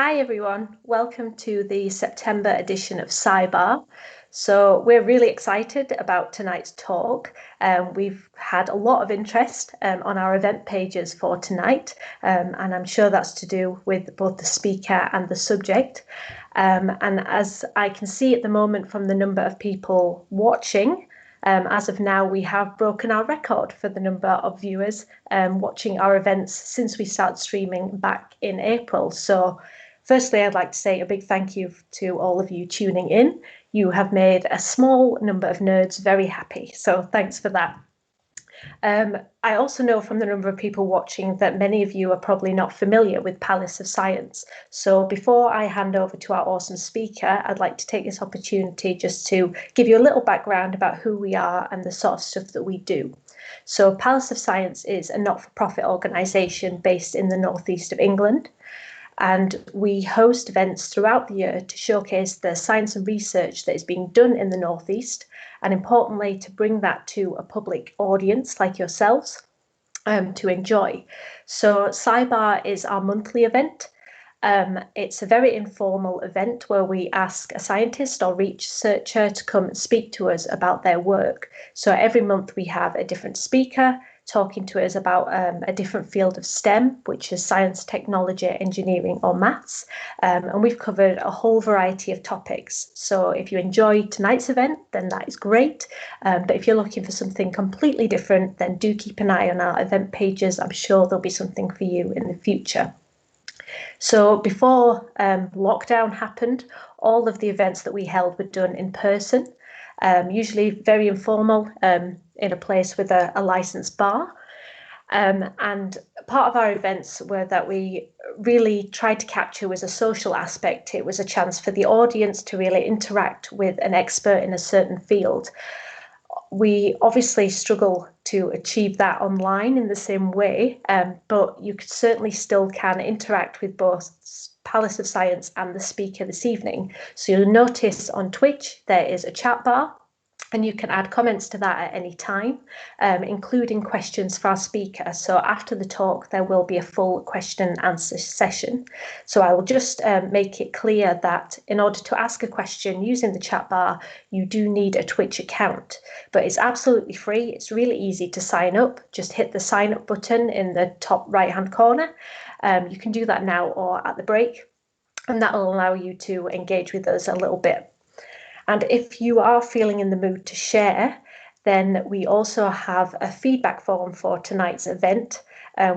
Hi everyone, welcome to the September edition of CyberSciBar. So we're really excited about tonight's talk. We've had a lot of interest on our event pages for tonight, and I'm sure that's to do with both the speaker and the subject. And as I can see at the moment from the number of people watching, as of now, we have broken our record for the number of viewers watching our events since we started streaming back in April. So firstly, I'd like to say a big thank you to all of you tuning in. You have made a small number of nerds very happy, so thanks for that. I also know from the number of people watching that many of you are probably not familiar with Palace of Science. So before I hand over to our awesome speaker, I'd like to take this opportunity just to give you a little background about who we are and the sort of stuff that we do. So Palace of Science is a not-for-profit organisation based in the northeast of England. And we host events throughout the year to showcase the science and research that is being done in the Northeast, and importantly, to bring that to a public audience like yourselves to enjoy. So CyberSciBar is our monthly event. It's a very informal event where we ask a scientist or researcher to come and speak to us about their work. So every month we have a different speaker talking to us about a different field of STEM, which is science, technology, engineering, or maths. And we've covered a whole variety of topics. So if you enjoyed tonight's event, then that is great. But if you're looking for something completely different, then do keep an eye on our event pages. I'm sure there'll be something for you in the future. So before lockdown happened, all of the events that we held were done in person. Usually very informal, in a place with a licensed bar. And part of our events were that we really tried to capture was a social aspect. It was a chance for the audience to really interact with an expert in a certain field. We obviously struggle to achieve that online in the same way, but you certainly still can interact with both Palace of Science and the speaker this evening. So you'll notice on Twitch there is a chat bar, and you can add comments to that at any time, including questions for our speaker. So after the talk, there will be a full question and answer session. So I will just make it clear that in order to ask a question using the chat bar, you do need a Twitch account, but it's absolutely free. It's really easy to sign up. Just hit the sign up button in the top right-hand corner. You can do that now or at the break, and that will allow you to engage with us a little bit. And if you are feeling in the mood to share, then we also have a feedback form for tonight's event,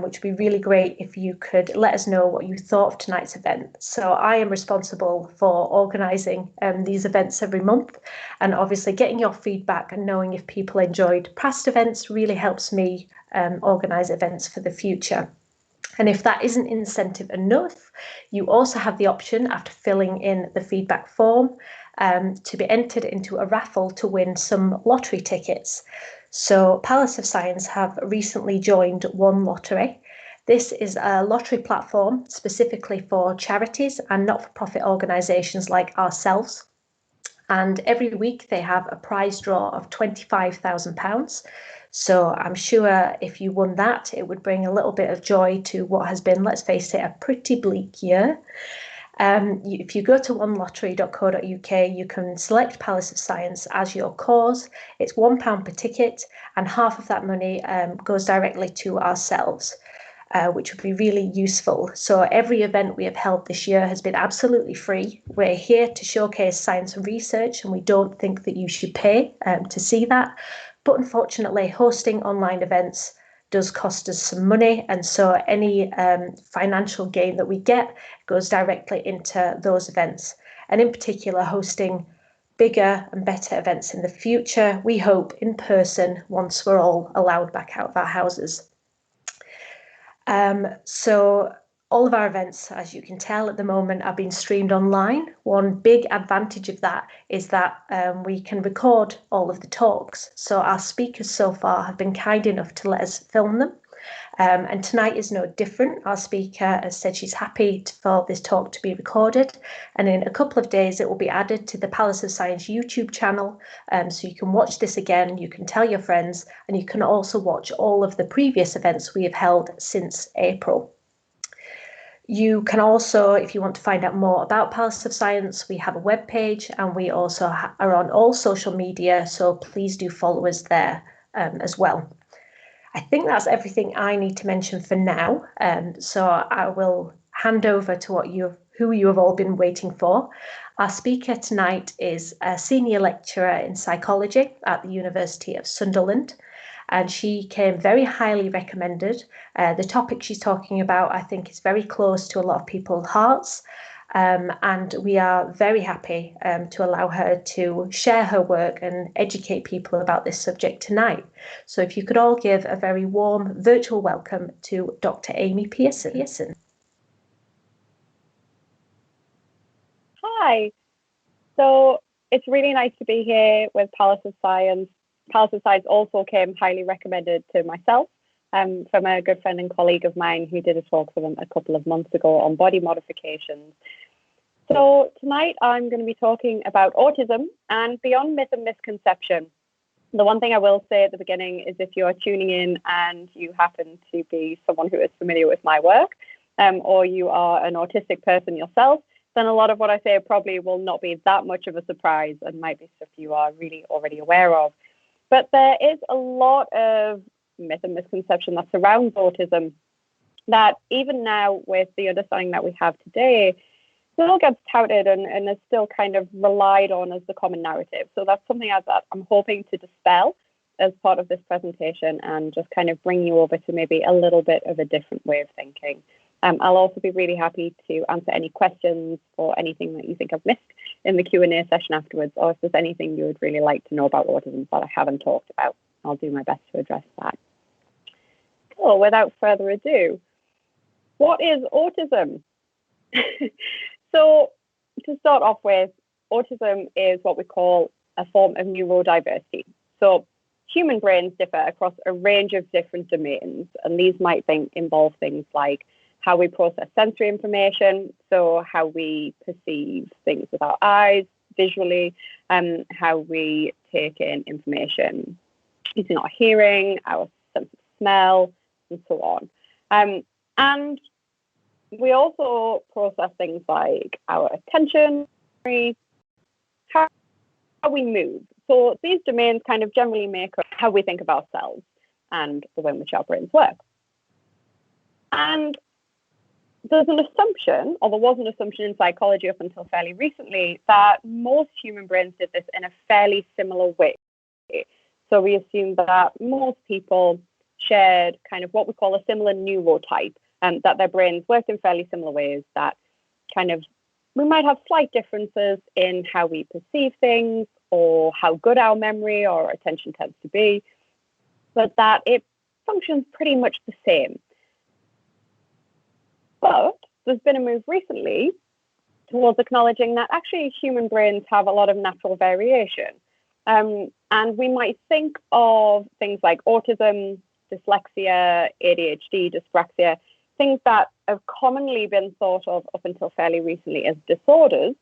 which would be really great if you could let us know what you thought of tonight's event. So I am responsible for organising these events every month, and obviously getting your feedback and knowing if people enjoyed past events really helps me organise events for the future. And if that isn't incentive enough, you also have the option, after filling in the feedback form, to be entered into a raffle to win some lottery tickets. So Palace of Science have recently joined One Lottery. This is a lottery platform specifically for charities and not-for-profit organisations like ourselves. And every week they have a prize draw of £25,000. So I'm sure if you won that, it would bring a little bit of joy to what has been, let's face it, a pretty bleak year. If you go to onelottery.co.uk, you can select Palace of Science as your cause. It's £1 per ticket, and half of that money goes directly to ourselves, which would be really useful. So every event we have held this year has been absolutely free. We're here to showcase science and research, and we don't think that you should pay to see that. But unfortunately, hosting online events does cost us some money, and so any financial gain that we get goes directly into those events. And in particular, hosting bigger and better events in the future, we hope in person once we're all allowed back out of our houses. So all of our events, as you can tell at the moment, are being streamed online. One big advantage of that is that we can record all of the talks. So our speakers so far have been kind enough to let us film them. And tonight is no different. Our speaker has said she's happy for this talk to be recorded. And in a couple of days, it will be added to the Palace of Science YouTube channel. So you can watch this again, you can tell your friends, and you can also watch all of the previous events we have held since April. You can also, if you want to find out more about palliative science, we have a webpage, and we also are on all social media, so please do follow us there as well. I think that's everything I need to mention for now, so I will hand over to who you have all been waiting for. Our speaker tonight is a senior lecturer in psychology at the University of Sunderland, and she came very highly recommended. The topic she's talking about, I think, is very close to a lot of people's hearts, and we are very happy to allow her to share her work and educate people about this subject tonight. So if you could all give a very warm virtual welcome to Dr. Amy Pearson. Hi. So it's really nice to be here with palliative science. Palliative science also came highly recommended to myself from a good friend and colleague of mine who did a talk for them a couple of months ago on body modifications. So tonight I'm going to be talking about autism and beyond myth and misconception. The one thing I will say at the beginning is if you are tuning in and you happen to be someone who is familiar with my work, or you are an autistic person yourself, then a lot of what I say probably will not be that much of a surprise and might be stuff you are really already aware of. But there is a lot of myth and misconception that surrounds autism that even now, with the understanding that we have today, still gets touted and is still kind of relied on as the common narrative. So that's something that I'm hoping to dispel as part of this presentation and just kind of bring you over to maybe a little bit of a different way of thinking. I'll also be really happy to answer any questions or anything that you think I've missed in the Q&A session afterwards, or if there's anything you would really like to know about autism that I haven't talked about, I'll do my best to address that. Cool, without further ado, what is autism? So to start off with, autism is what we call a form of neurodiversity. So human brains differ across a range of different domains, and these might involve things like how we process sensory information, so how we perceive things with our eyes visually, how we take in information using our hearing, our sense of smell, and so on. And we also process things like our attention, how we move. So these domains kind of generally make up how we think of ourselves and the way in which our brains work. And there's an assumption, or there was an assumption in psychology up until fairly recently, that most human brains did this in a fairly similar way. So we assumed that most people shared kind of what we call a similar neurotype, and that their brains worked in fairly similar ways, that kind of we might have slight differences in how we perceive things or how good our memory or attention tends to be, but that it functions pretty much the same. But there's been a move recently towards acknowledging that actually human brains have a lot of natural variation. And we might think of things like autism, dyslexia, ADHD, dyspraxia, things that have commonly been thought of up until fairly recently as disorders,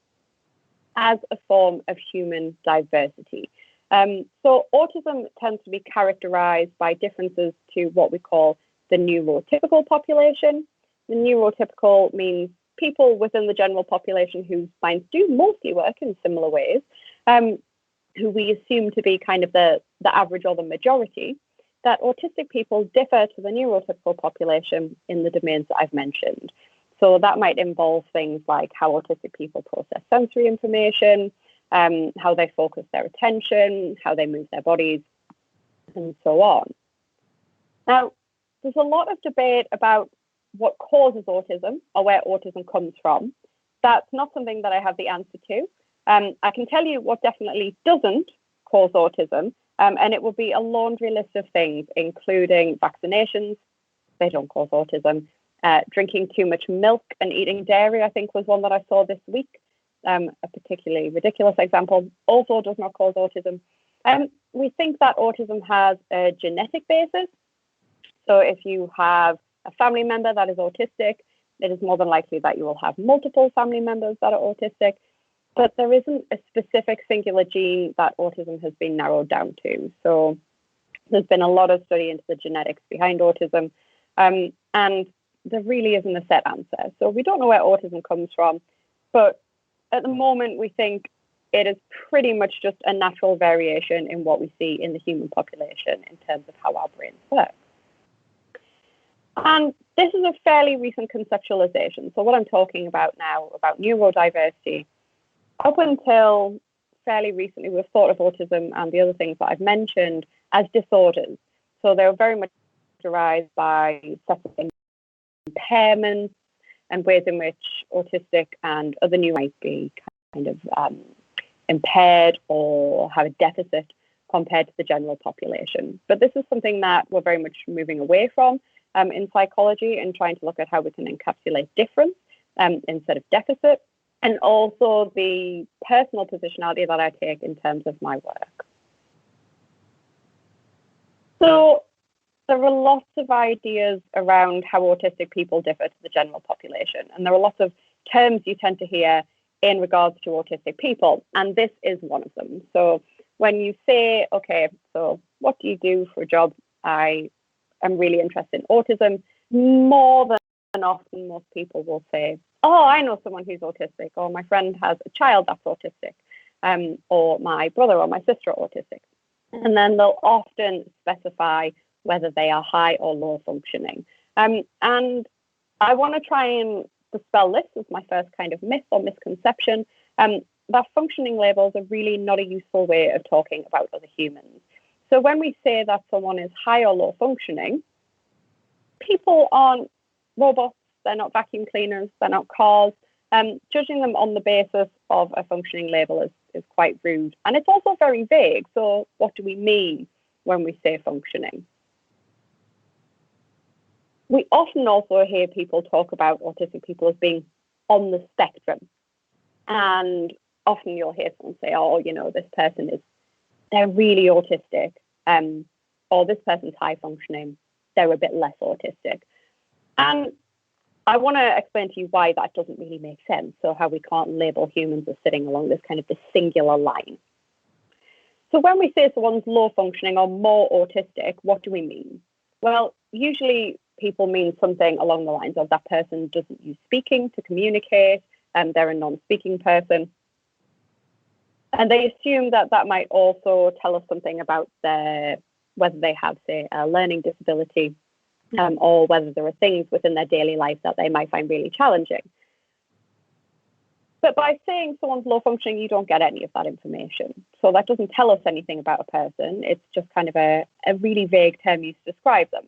as a form of human diversity. So autism tends to be characterized by differences to what we call the neurotypical population. The neurotypical means people within the general population whose minds do mostly work in similar ways, who we assume to be kind of the average or the majority, that autistic people differ to the neurotypical population in the domains that I've mentioned. So that might involve things like how autistic people process sensory information, how they focus their attention, how they move their bodies, and so on. Now, there's a lot of debate about what causes autism or where autism comes from. That's not something that I have the answer to. I can tell you what definitely doesn't cause autism, and it will be a laundry list of things, including vaccinations. They don't cause autism. Drinking too much milk and eating dairy, I think, was one that I saw this week. A particularly ridiculous example, also does not cause autism. We think that autism has a genetic basis. So if you have a family member that is autistic, it is more than likely that you will have multiple family members that are autistic. But there isn't a specific singular gene that autism has been narrowed down to. So there's been a lot of study into the genetics behind autism. And there really isn't a set answer. So we don't know where autism comes from, but at the moment we think it is pretty much just a natural variation in what we see in the human population in terms of how our brains work. And this is a fairly recent conceptualization. So what I'm talking about now, about neurodiversity, up until fairly recently, we've thought of autism and the other things that I've mentioned as disorders. So they're very much derived by sets of impairments and ways in which autistic and other neuro might be kind of impaired or have a deficit compared to the general population. But this is something that we're very much moving away from in psychology and trying to look at how we can encapsulate difference instead of deficit, and also the personal positionality that I take in terms of my work. So there are lots of ideas around how autistic people differ to the general population, and there are lots of terms you tend to hear in regards to autistic people, and this is one of them. So when you say, okay, so what do you do for a job? I am really interested in autism. More than often, most people will say, oh, I know someone who's autistic, or my friend has a child that's autistic, or my brother or my sister are autistic. And then they'll often specify whether they are high or low functioning. And I want to try and dispel this as my first kind of myth or misconception, that functioning labels are really not a useful way of talking about other humans. So when we say that someone is high or low functioning, people aren't robots, they're not vacuum cleaners, they're not cars. Judging them on the basis of a functioning label is quite rude. And it's also very vague. So what do we mean when we say functioning? We often also hear people talk about autistic people as being on the spectrum. And often you'll hear someone say, oh, you know, this person they're really autistic, or this person's high functioning, they're a bit less autistic. And I want to explain to you why that doesn't really make sense, so how we can't label humans as sitting along this kind of this singular line. So when we say someone's low functioning or more autistic, what do we mean? Well, usually people mean something along the lines of that person doesn't use speaking to communicate, and they're a non-speaking person. And they assume that that might also tell us something about whether they have, say, a learning disability, or whether there are things within their daily life that they might find really challenging. But by saying someone's low functioning, you don't get any of that information. So that doesn't tell us anything about a person. It's just kind of a really vague term used to describe them.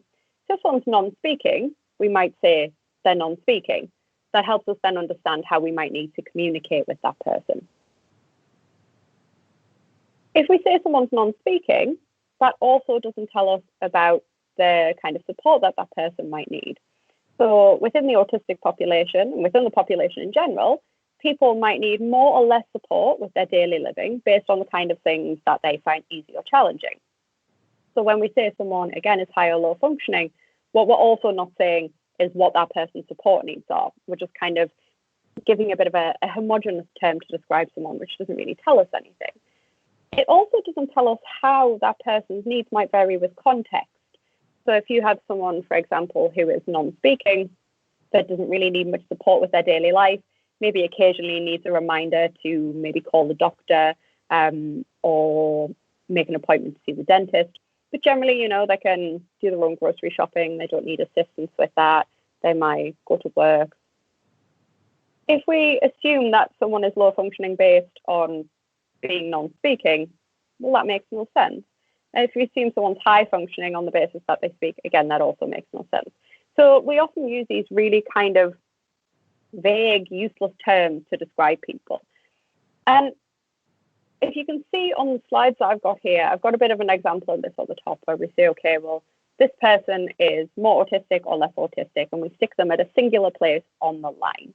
So if someone's non-speaking, we might say they're non-speaking. That helps us then understand how we might need to communicate with that person. If we say someone's non-speaking, that also doesn't tell us about the kind of support that that person might need. So within the autistic population, and within the population in general, people might need more or less support with their daily living based on the kind of things that they find easy or challenging. So when we say someone, again, is high or low functioning, what we're also not saying is what that person's support needs are. We're just kind of giving a bit of a homogeneous term to describe someone, which doesn't really tell us anything. It also doesn't tell us how that person's needs might vary with context. So if you have someone, for example, who is non-speaking, but doesn't really need much support with their daily life, maybe occasionally needs a reminder to maybe call the doctor or make an appointment to see the dentist. But generally, you know, they can do their own grocery shopping. They don't need assistance with that. They might go to work. If we assume that someone is low functioning based on being non-speaking, well, that makes no sense. And if we assume someone's high functioning on the basis that they speak, again, that also makes no sense. So we often use these really kind of vague, useless terms to describe people. And if you can see on the slides that I've got here, I've got a bit of an example of this at the top where we say, okay, well, this person is more autistic or less autistic, and we stick them at a singular place on the line.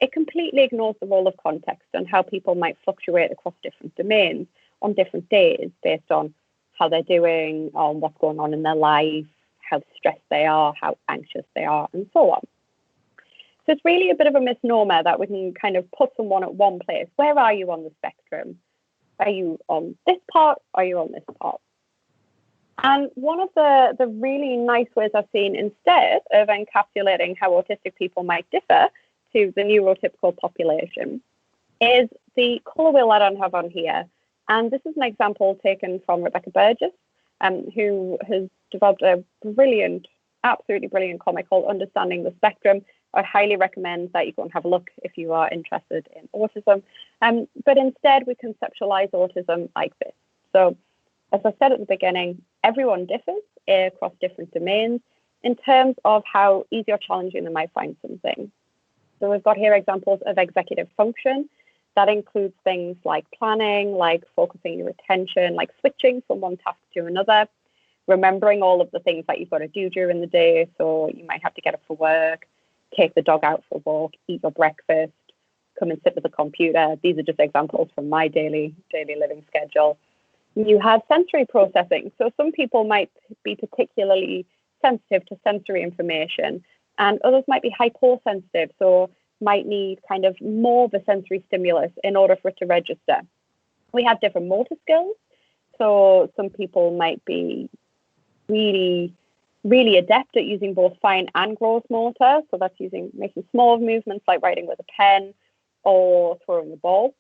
It completely ignores the role of context and how people might fluctuate across different domains on different days based on how they're doing, on what's going on in their life, how stressed they are, how anxious they are, and so on. So it's really a bit of a misnomer that we can kind of put someone at one place. Where are you on the spectrum? Are you on this part? Or are you on this part? And one of the really nice ways I've seen, instead of encapsulating how autistic people might differ to the neurotypical population, is the colour wheel that I have on here. And this is an example taken from Rebecca Burgess, who has developed a brilliant, absolutely brilliant comic called Understanding the Spectrum. I highly recommend that you go and have a look if you are interested in autism. But instead, we conceptualize autism like this. So, as I said at the beginning, everyone differs across different domains in terms of how easy or challenging they might find something. So we've got here examples of executive function. That includes things like planning, like focusing your attention, like switching from one task to another, remembering all of the things that you've got to do during the day. So you might have to get up for work, take the dog out for a walk, eat your breakfast, come and sit with the computer. These are just examples from my daily living schedule. You have sensory processing. So some people might be particularly sensitive to sensory information, and others might be hyposensitive, so might need kind of more of a sensory stimulus in order for it to register. We have different motor skills. So some people might be really, really adept at using both fine and gross motor. So that's making small movements like writing with a pen or throwing the ball.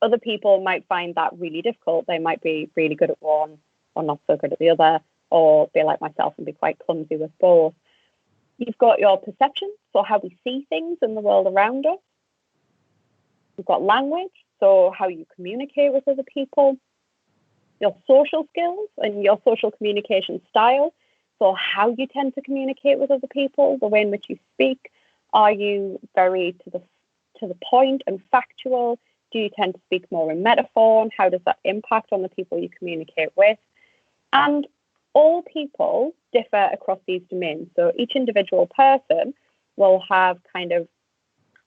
Other people might find that really difficult. They might be really good at one or not so good at the other, or be like myself and be quite clumsy with both. You've got your perception, so how we see things in the world around us. You've got language, so how you communicate with other people. Your social skills and your social communication style, so how you tend to communicate with other people, the way in which you speak. Are you very to the point and factual? Do you tend to speak more in metaphor? And how does that impact on the people you communicate with? And all people differ across these domains. So each individual person will have kind of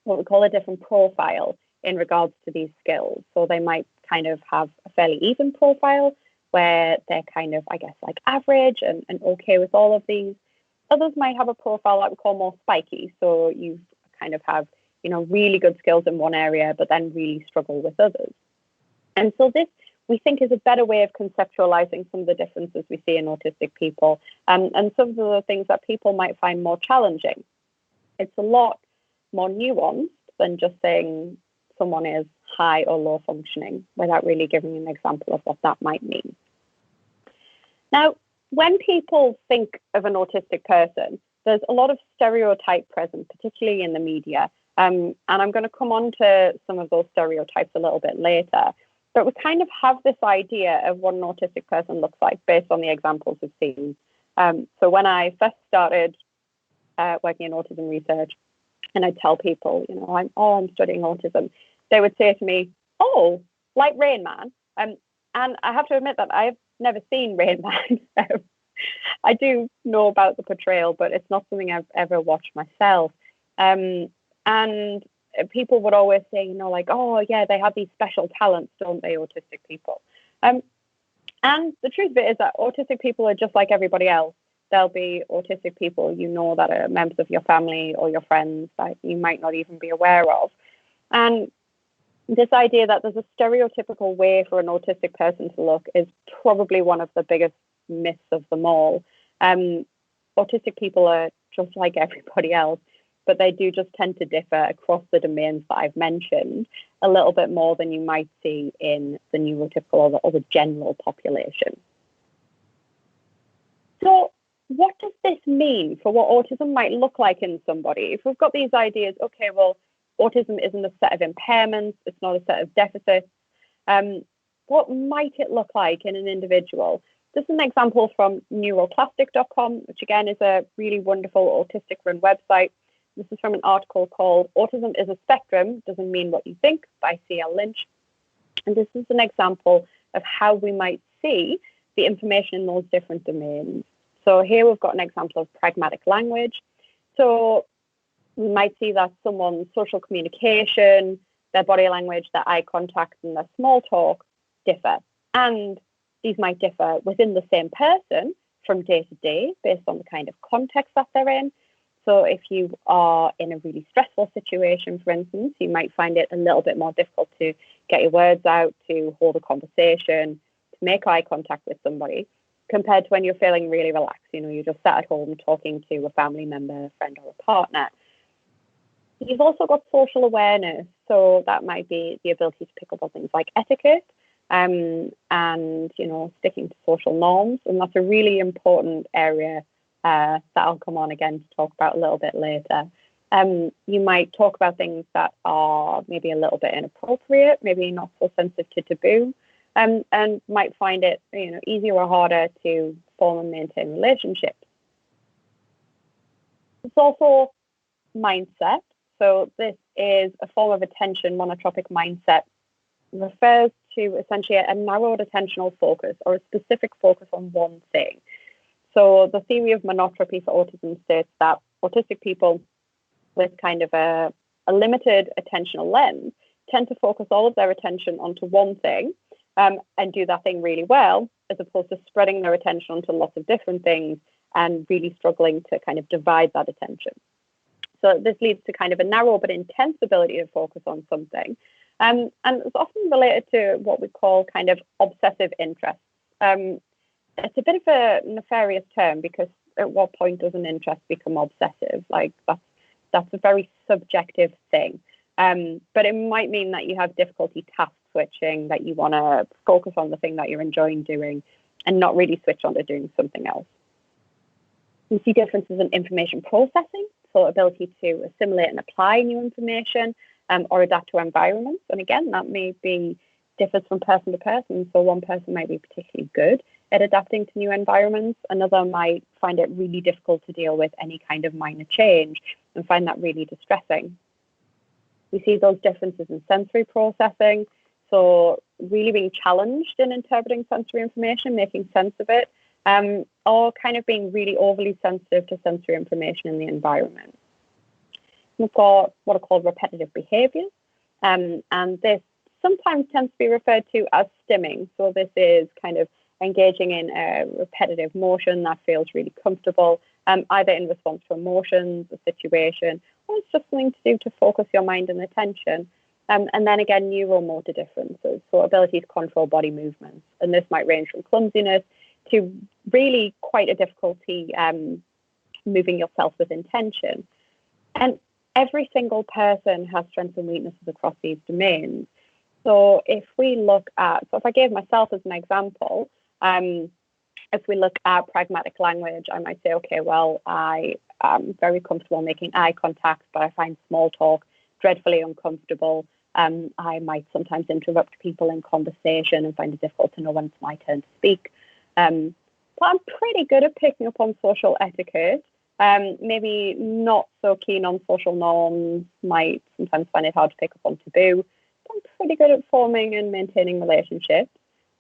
what we call a different profile in regards to these skills. So they might kind of have a fairly even profile where they're kind of, I guess, like average and okay with all of these. Others might have a profile that we call more spiky. So you kind of have, really good skills in one area, but then really struggle with others. And so this, we think, is a better way of conceptualizing some of the differences we see in autistic people, and some of the things that people might find more challenging. It's a lot more nuanced than just saying someone is high or low functioning without really giving an example of what that might mean. Now, when people think of an autistic person, there's a lot of stereotype present, particularly in the media. And I'm going to come on to some of those stereotypes a little bit later. But we kind of have this idea of what an autistic person looks like based on the examples we've seen. So when I first started working in autism research, and I'd tell people, I'm studying autism, they would say to me, "Oh, like Rain Man." And I have to admit that I've never seen Rain Man. I do know about the portrayal, but it's not something I've ever watched myself. And people would always say, "Oh, yeah, they have these special talents, don't they, autistic people?" And the truth of it is that autistic people are just like everybody else. There'll be autistic people that are members of your family or your friends that you might not even be aware of. And this idea that there's a stereotypical way for an autistic person to look is probably one of the biggest myths of them all. Autistic people are just like everybody else, but they do just tend to differ across the domains that I've mentioned a little bit more than you might see in the neurotypical or the general population. So what does this mean for what autism might look like in somebody? If we've got these ideas, okay, well, autism isn't a set of impairments, it's not a set of deficits. What might it look like in an individual? This is an example from neuroplastic.com, which again is a really wonderful autistic run website. This is from an article called "Autism is a Spectrum, Doesn't Mean What You Think" by C.L. Lynch. And this is an example of how we might see the information in those different domains. So here we've got an example of pragmatic language. So we might see that someone's social communication, their body language, their eye contact, and their small talk differ. And these might differ within the same person from day to day based on the kind of context that they're in. So if you are in a really stressful situation, for instance, you might find it a little bit more difficult to get your words out, to hold a conversation, to make eye contact with somebody. compared to when you're feeling really relaxed. You're just sat at home talking to a family member, a friend, or a partner. You've also got social awareness. So that might be the ability to pick up on things like etiquette, and sticking to social norms. And that's a really important area that I'll come on again to talk about a little bit later. You might talk about things that are maybe a little bit inappropriate, maybe not so sensitive to taboo, and might find it easier or harder to form and maintain relationships. It's also mindset. So this is a form of attention monotropic mindset. It refers to essentially a narrowed attentional focus, or a specific focus on one thing. So the theory of monotropy for autism states that autistic people with kind of a limited attentional lens tend to focus all of their attention onto one thing, and do that thing really well, as opposed to spreading their attention onto lots of different things and really struggling to kind of divide that attention. So this leads to kind of a narrow but intense ability to focus on something. And it's often related to what we call kind of obsessive interests. It's a bit of a nefarious term, because at what point does an interest become obsessive? Like that's a very subjective thing. But it might mean that you have difficulty task switching, that you want to focus on the thing that you're enjoying doing and not really switch on to doing something else. We see differences in information processing, so ability to assimilate and apply new information, or adapt to environments. And again, that may be differs from person to person. So one person might be particularly good at adapting to new environments. Another might find it really difficult to deal with any kind of minor change and find that really distressing. We see those differences in sensory processing. So really being challenged in interpreting sensory information, making sense of it, or kind of being really overly sensitive to sensory information in the environment. We've got what are called repetitive behaviors, and this sometimes tends to be referred to as stimming. So this is kind of engaging in a repetitive motion that feels really comfortable, either in response to emotions, a situation, or it's just something to do to focus your mind and attention. And then again, neuromotor differences, so ability to control body movements. And this might range from clumsiness to really quite a difficulty moving yourself with intention. And every single person has strengths and weaknesses across these domains. So if we look at, so if I gave myself as an example, if we look at pragmatic language, I might say, okay, well, I am very comfortable making eye contact, but I find small talk dreadfully uncomfortable. I might sometimes interrupt people in conversation and find it difficult to know when it's my turn to speak. But I'm pretty good at picking up on social etiquette. Maybe not so keen on social norms, might sometimes find it hard to pick up on taboo. But I'm pretty good at forming and maintaining relationships.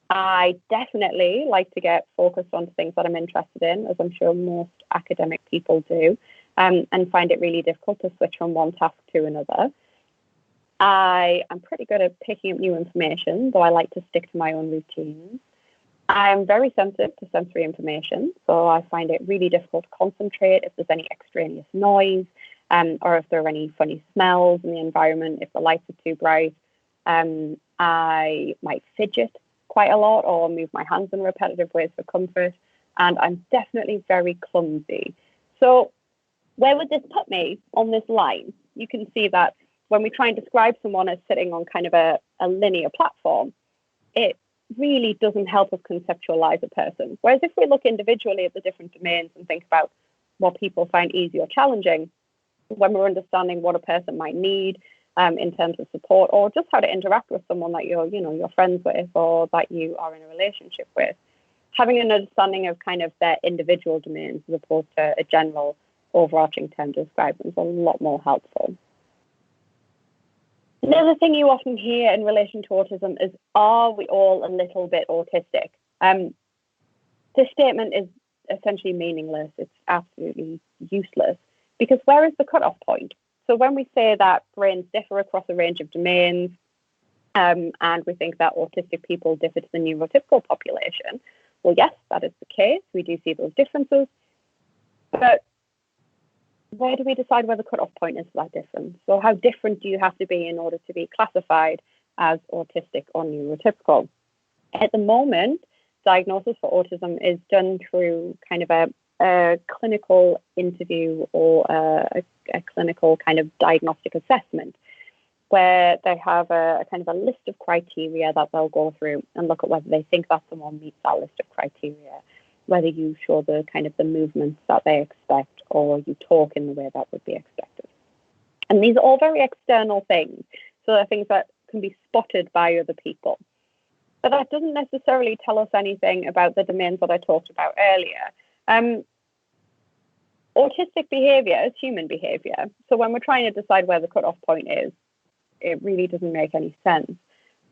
I definitely like to get focused on things that I'm interested in, as I'm sure most academic people do, and find it really difficult to switch from one task to another. I am pretty good at picking up new information, though I like to stick to my own routines. I'm very sensitive to sensory information, so I find it really difficult to concentrate if there's any extraneous noise, or if there are any funny smells in the environment, if the lights are too bright. I might fidget quite a lot or move my hands in repetitive ways for comfort, and I'm definitely very clumsy. So where would this put me on this line? You can see that when we try and describe someone as sitting on kind of a linear platform, it really doesn't help us conceptualize a person. Whereas if we look individually at the different domains and think about what people find easy or challenging, when we're understanding what a person might need in terms of support, or just how to interact with someone that you're friends with or that you are in a relationship with, having an understanding of kind of their individual domains as opposed to a general overarching term to describe them is a lot more helpful. Another thing you often hear in relation to autism is, are we all a little bit autistic? This statement is essentially meaningless. It's absolutely useless, because where is the cutoff point? So when we say that brains differ across a range of domains, and we think that autistic people differ to the neurotypical population, well, yes, that is the case. We do see those differences. But where do we decide where the cutoff point is for that difference? So how different do you have to be in order to be classified as autistic or neurotypical? At the moment, diagnosis for autism is done through kind of a clinical interview or a clinical kind of diagnostic assessment, where they have a kind of a list of criteria that they'll go through and look at whether they think that someone meets that list of criteria, whether you show the kind of the movements that they expect or you talk in the way that would be expected. And these are all very external things. So they're things that can be spotted by other people. But that doesn't necessarily tell us anything about the domains that I talked about earlier. Autistic behavior is human behavior. So when we're trying to decide where the cutoff point is, it really doesn't make any sense.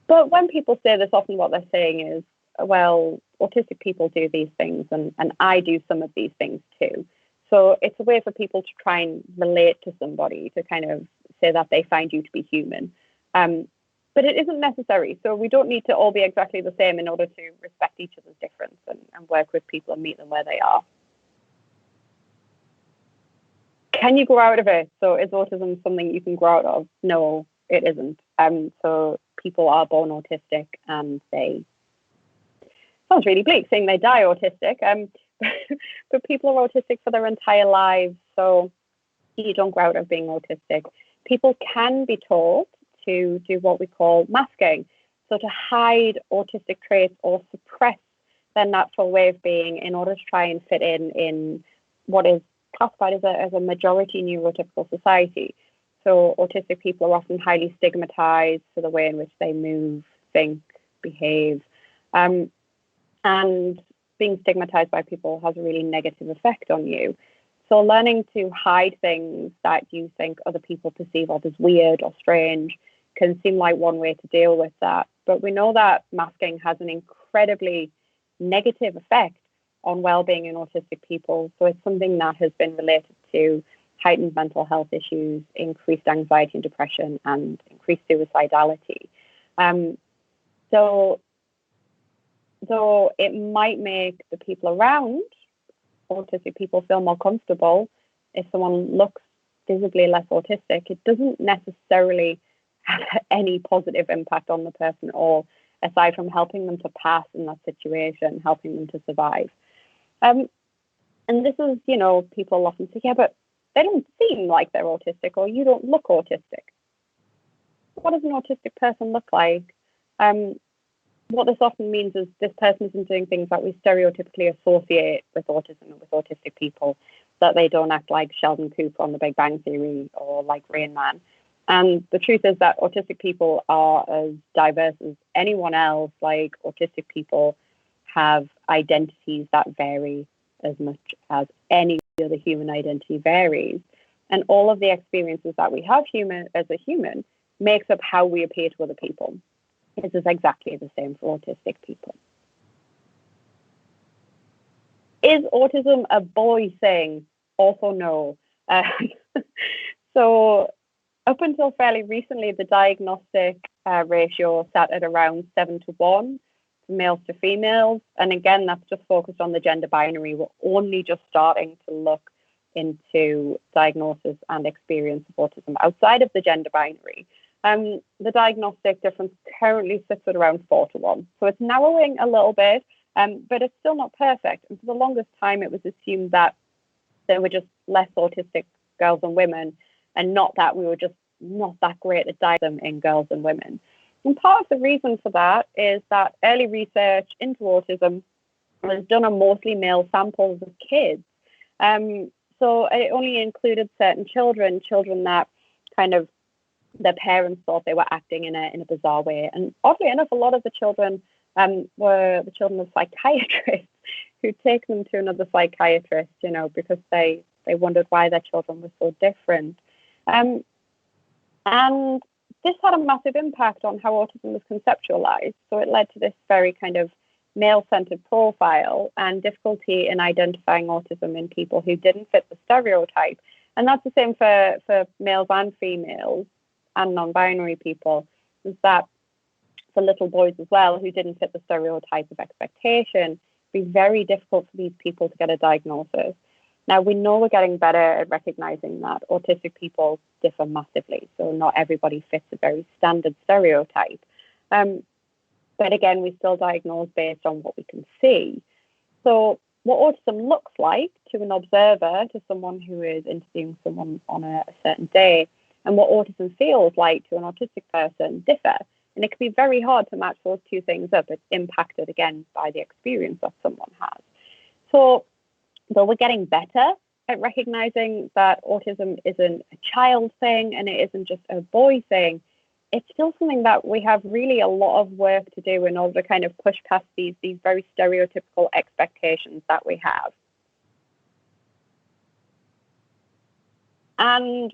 But when people say this, often what they're saying is, well, autistic people do these things and I do some of these things too. So it's a way for people to try and relate to somebody, to kind of say that they find you to be human. But it isn't necessary. So we don't need to all be exactly the same in order to respect each other's difference and work with people and meet them where they are. Can you grow out of it? So is autism something you can grow out of? No, it isn't. So people are born autistic and they, sounds really bleak saying they die autistic, but people are autistic for their entire lives. So you don't grow out of being autistic. People can be taught to do what we call masking. So to hide autistic traits or suppress their natural way of being in order to try and fit in what is classified as a majority neurotypical society. So autistic people are often highly stigmatized for the way in which they move, think, behave. And being stigmatized by people has a really negative effect on you. So learning to hide things that you think other people perceive as weird or strange can seem like one way to deal with that. But we know that masking has an incredibly negative effect on well-being in autistic people. So it's something that has been related to heightened mental health issues, increased anxiety and depression, and increased suicidality. So it might make the people around autistic people feel more comfortable if someone looks visibly less autistic. It doesn't necessarily have any positive impact on the person at all, aside from helping them to pass in that situation, helping them to survive. And this is, people often say, yeah, but they don't seem like they're autistic, or you don't look autistic. What does an autistic person look like? What this often means is this person isn't doing things that we stereotypically associate with autism and with autistic people, that they don't act like Sheldon Cooper on The Big Bang Theory or like Rain Man. And the truth is that autistic people are as diverse as anyone else. Like, autistic people have identities that vary as much as any other human identity varies. And all of the experiences that we have as a human makes up how we appear to other people. This is exactly the same for autistic people. Is autism a boy thing? Also no. So up until fairly recently, the diagnostic ratio sat at around 7-1 males to females. And again, that's just focused on the gender binary. We're only just starting to look into diagnosis and experience of autism outside of the gender binary. The diagnostic difference currently sits at around 4-1. So it's narrowing a little bit, but it's still not perfect. And for the longest time, it was assumed that there were just less autistic girls and women, and not that we were just not that great at diagnosing in girls and women. And part of the reason for that is that early research into autism was done on mostly male samples of kids. So it only included certain children that kind of their parents thought they were acting in a bizarre way. And oddly enough, a lot of the children were the children of psychiatrists who'd take them to another psychiatrist, because they wondered why their children were so different. And this had a massive impact on how autism was conceptualized. So it led to this very kind of male-centered profile and difficulty in identifying autism in people who didn't fit the stereotype. And that's the same for males and females and non-binary people, is that for little boys as well who didn't fit the stereotype of expectation, it'd be very difficult for these people to get a diagnosis. Now, we know we're getting better at recognizing that autistic people differ massively, so not everybody fits a very standard stereotype. But again, we still diagnose based on what we can see. So what autism looks like to an observer, to someone who is interviewing someone on a certain day, and what autism feels like to an autistic person differ. And it can be very hard to match those two things up. It's impacted, again, by the experience that someone has. So though we're getting better at recognizing that autism isn't a child thing and it isn't just a boy thing, it's still something that we have really a lot of work to do in order to kind of push past these very stereotypical expectations that we have. And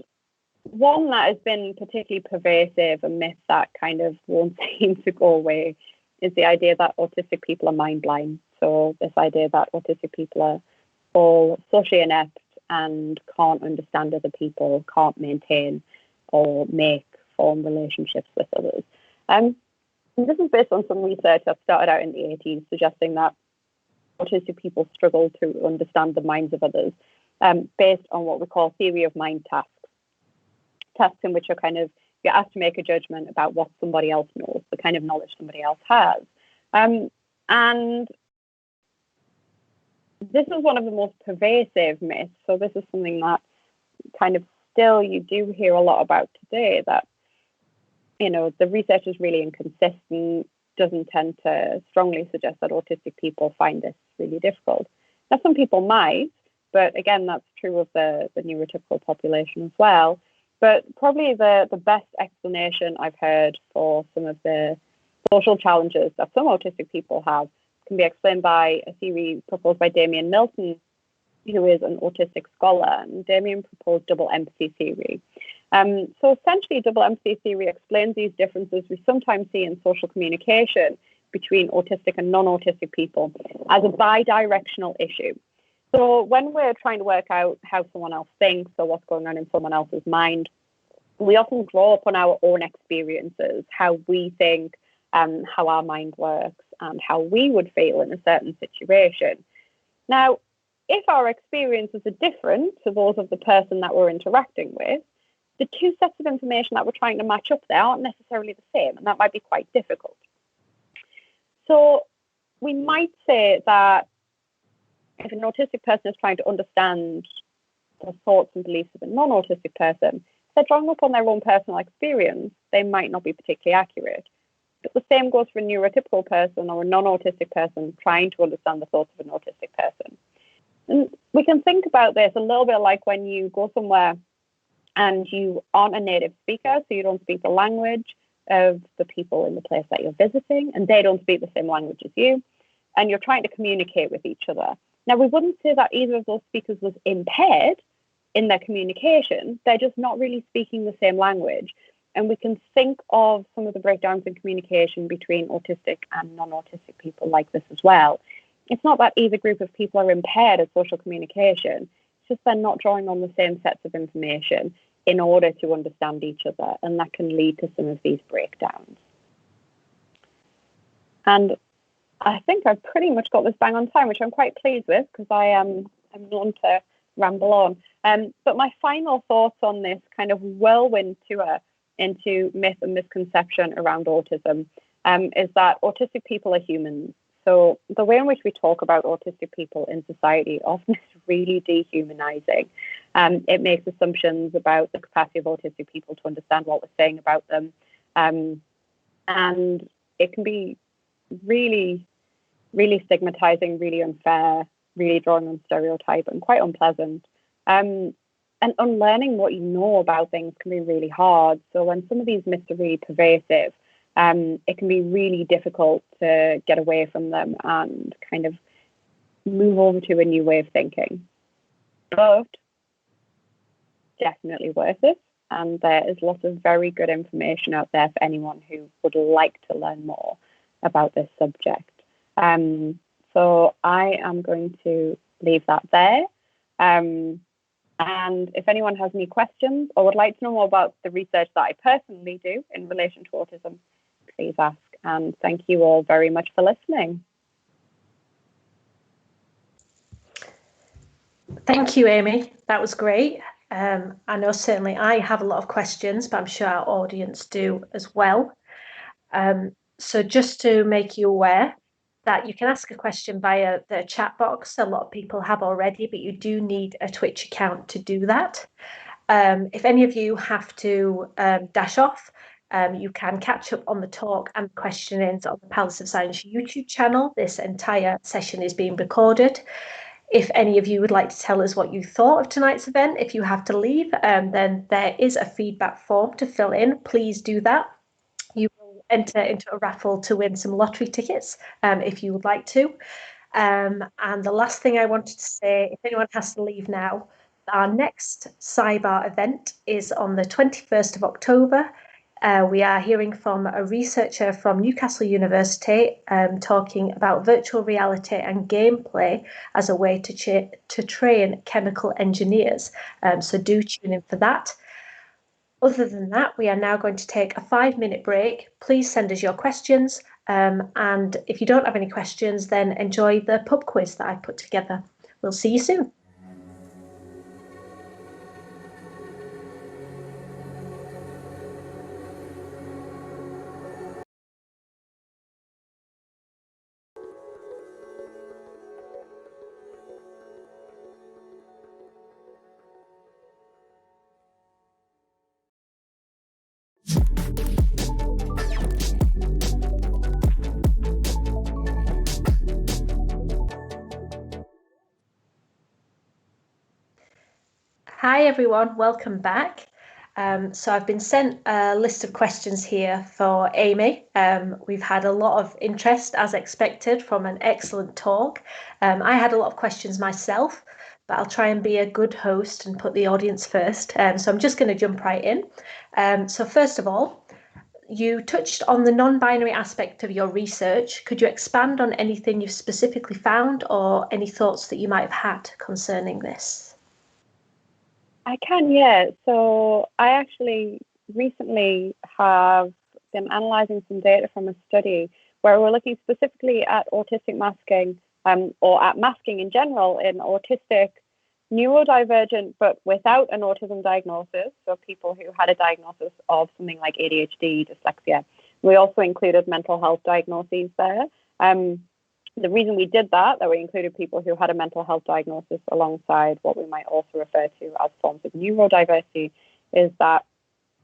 one that has been particularly pervasive, a myth that kind of won't seem to go away, is the idea that autistic people are mind blind. So this idea that autistic people are all socially inept and can't understand other people, can't maintain or form relationships with others. And this is based on some research that started out in the 80s, suggesting that autistic people struggle to understand the minds of others, based on what we call theory of mind tasks. Tasks in which are kind of, you're asked to make a judgment about what somebody else knows, the kind of knowledge somebody else has. And this is one of the most pervasive myths. So this is something that kind of still you do hear a lot about today, that, you know, the research is really inconsistent, doesn't tend to strongly suggest that autistic people find this really difficult. Now, some people might, but again, that's true of the neurotypical population as well. But probably the best explanation I've heard for some of the social challenges that some autistic people have can be explained by a theory proposed by Damien Milton, who is an autistic scholar. And Damien proposed double empathy theory. So essentially, double empathy theory explains these differences we sometimes see in social communication between autistic and non-autistic people as a bi-directional issue. So when we're trying to work out how someone else thinks or what's going on in someone else's mind, we often draw upon our own experiences, how we think, how our mind works, and how we would feel in a certain situation. Now, if our experiences are different to those of the person that we're interacting with, the two sets of information that we're trying to match up there aren't necessarily the same, and that might be quite difficult. So we might say that if an autistic person is trying to understand the thoughts and beliefs of a non-autistic person, if they're drawing upon their own personal experience, they might not be particularly accurate. But the same goes for a neurotypical person or a non-autistic person trying to understand the thoughts of an autistic person. And we can think about this a little bit like when you go somewhere and you aren't a native speaker, so you don't speak the language of the people in the place that you're visiting, and they don't speak the same language as you, and you're trying to communicate with each other. Now, we wouldn't say that either of those speakers was impaired in their communication. They're just not really speaking the same language. And we can think of some of the breakdowns in communication between autistic and non-autistic people like this as well. It's not that either group of people are impaired at social communication. It's just they're not drawing on the same sets of information in order to understand each other. And that can lead to some of these breakdowns. And I think I've pretty much got this bang on time, which I'm quite pleased with because I'm known to ramble on. But my final thoughts on this kind of whirlwind tour into myth and misconception around autism is that autistic people are humans. So the way in which we talk about autistic people in society often is really dehumanizing. It makes assumptions about the capacity of autistic people to understand what we're saying about them. And it can be really, really stigmatizing, really unfair, really drawing on stereotype and quite unpleasant. And unlearning what you know about things can be really hard. So when some of these myths are really pervasive, it can be really difficult to get away from them and kind of move over to a new way of thinking. But definitely worth it. And there is lots of very good information out there for anyone who would like to learn more about this subject. So I am going to leave that there. And if anyone has any questions or would like to know more about the research that I personally do in relation to autism, please ask. And thank you all very much for listening. Thank you, Amy. That was great. I know certainly I have a lot of questions, but I'm sure our audience do as well. So just to make you aware that you can ask a question via the chat box. A lot of people have already, but you do need a Twitch account to do that. If any of you have to dash off, you can catch up on the talk and questionings on the Palace of Science YouTube channel. This entire session is being recorded. If any of you would like to tell us what you thought of tonight's event, if you have to leave, then there is a feedback form to fill in. Please do that. You will enter into a raffle to win some lottery tickets if you would like to. And the last thing I wanted to say, if anyone has to leave now, our next CyberSciBar event is on the 21st of October. We are hearing from a researcher from Newcastle University talking about virtual reality and gameplay as a way to train chemical engineers. So do tune in for that. Other than that, we are now going to take a 5-minute break. Please send us your questions. And if you don't have any questions, then enjoy the pub quiz that I put together. We'll see you soon. Hi everyone, welcome back. So I've been sent a list of questions here for Amy. We've had a lot of interest as expected from an excellent talk. I had a lot of questions myself, but I'll try and be a good host and put the audience first. So I'm just going to jump right in. So first of all, you touched on the non-binary aspect of your research. Could you expand on anything you've specifically found or any thoughts that you might have had concerning this? I can, yeah. So I actually recently have been analysing some data from a study where we're looking specifically at autistic masking, or at masking in general in autistic, neurodivergent, but without an autism diagnosis. So people who had a diagnosis of something like ADHD, dyslexia. We also included mental health diagnoses there. The reason we did that we included people who had a mental health diagnosis alongside what we might also refer to as forms of neurodiversity, is that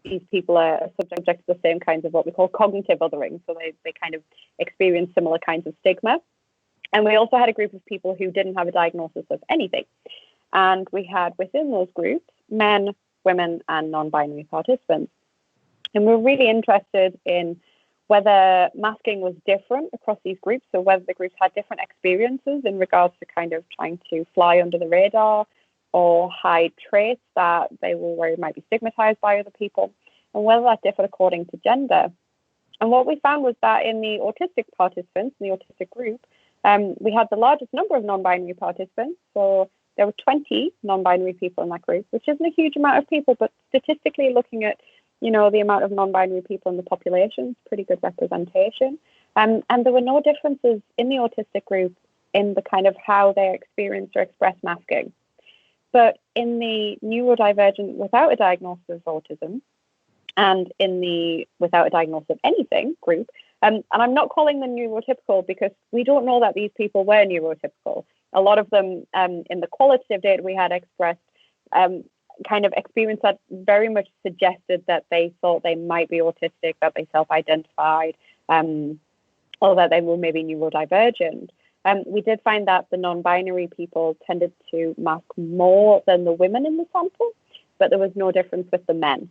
these people are subject to the same kinds of what we call cognitive othering. So they kind of experience similar kinds of stigma. And we also had a group of people who didn't have a diagnosis of anything. And we had within those groups men, women, and non-binary participants. And we're really interested in whether masking was different across these groups, so whether the groups had different experiences in regards to kind of trying to fly under the radar or hide traits that they were worried might be stigmatized by other people, and whether that differed according to gender. And what we found was that in the autistic participants, in the autistic group, we had the largest number of non-binary participants. So there were 20 non-binary people in that group, which isn't a huge amount of people, but statistically looking at the amount of non-binary people in the population, pretty good representation. And there were no differences in the autistic group in the kind of how they experience or express masking. But in the neurodivergent without a diagnosis of autism and in the without a diagnosis of anything group, and I'm not calling them neurotypical because we don't know that these people were neurotypical. A lot of them in the qualitative data we had expressed kind of experience that very much suggested that they thought they might be autistic, that they self-identified, or that they were maybe neurodivergent. We did find that the non-binary people tended to mask more than the women in the sample, but there was no difference with the men.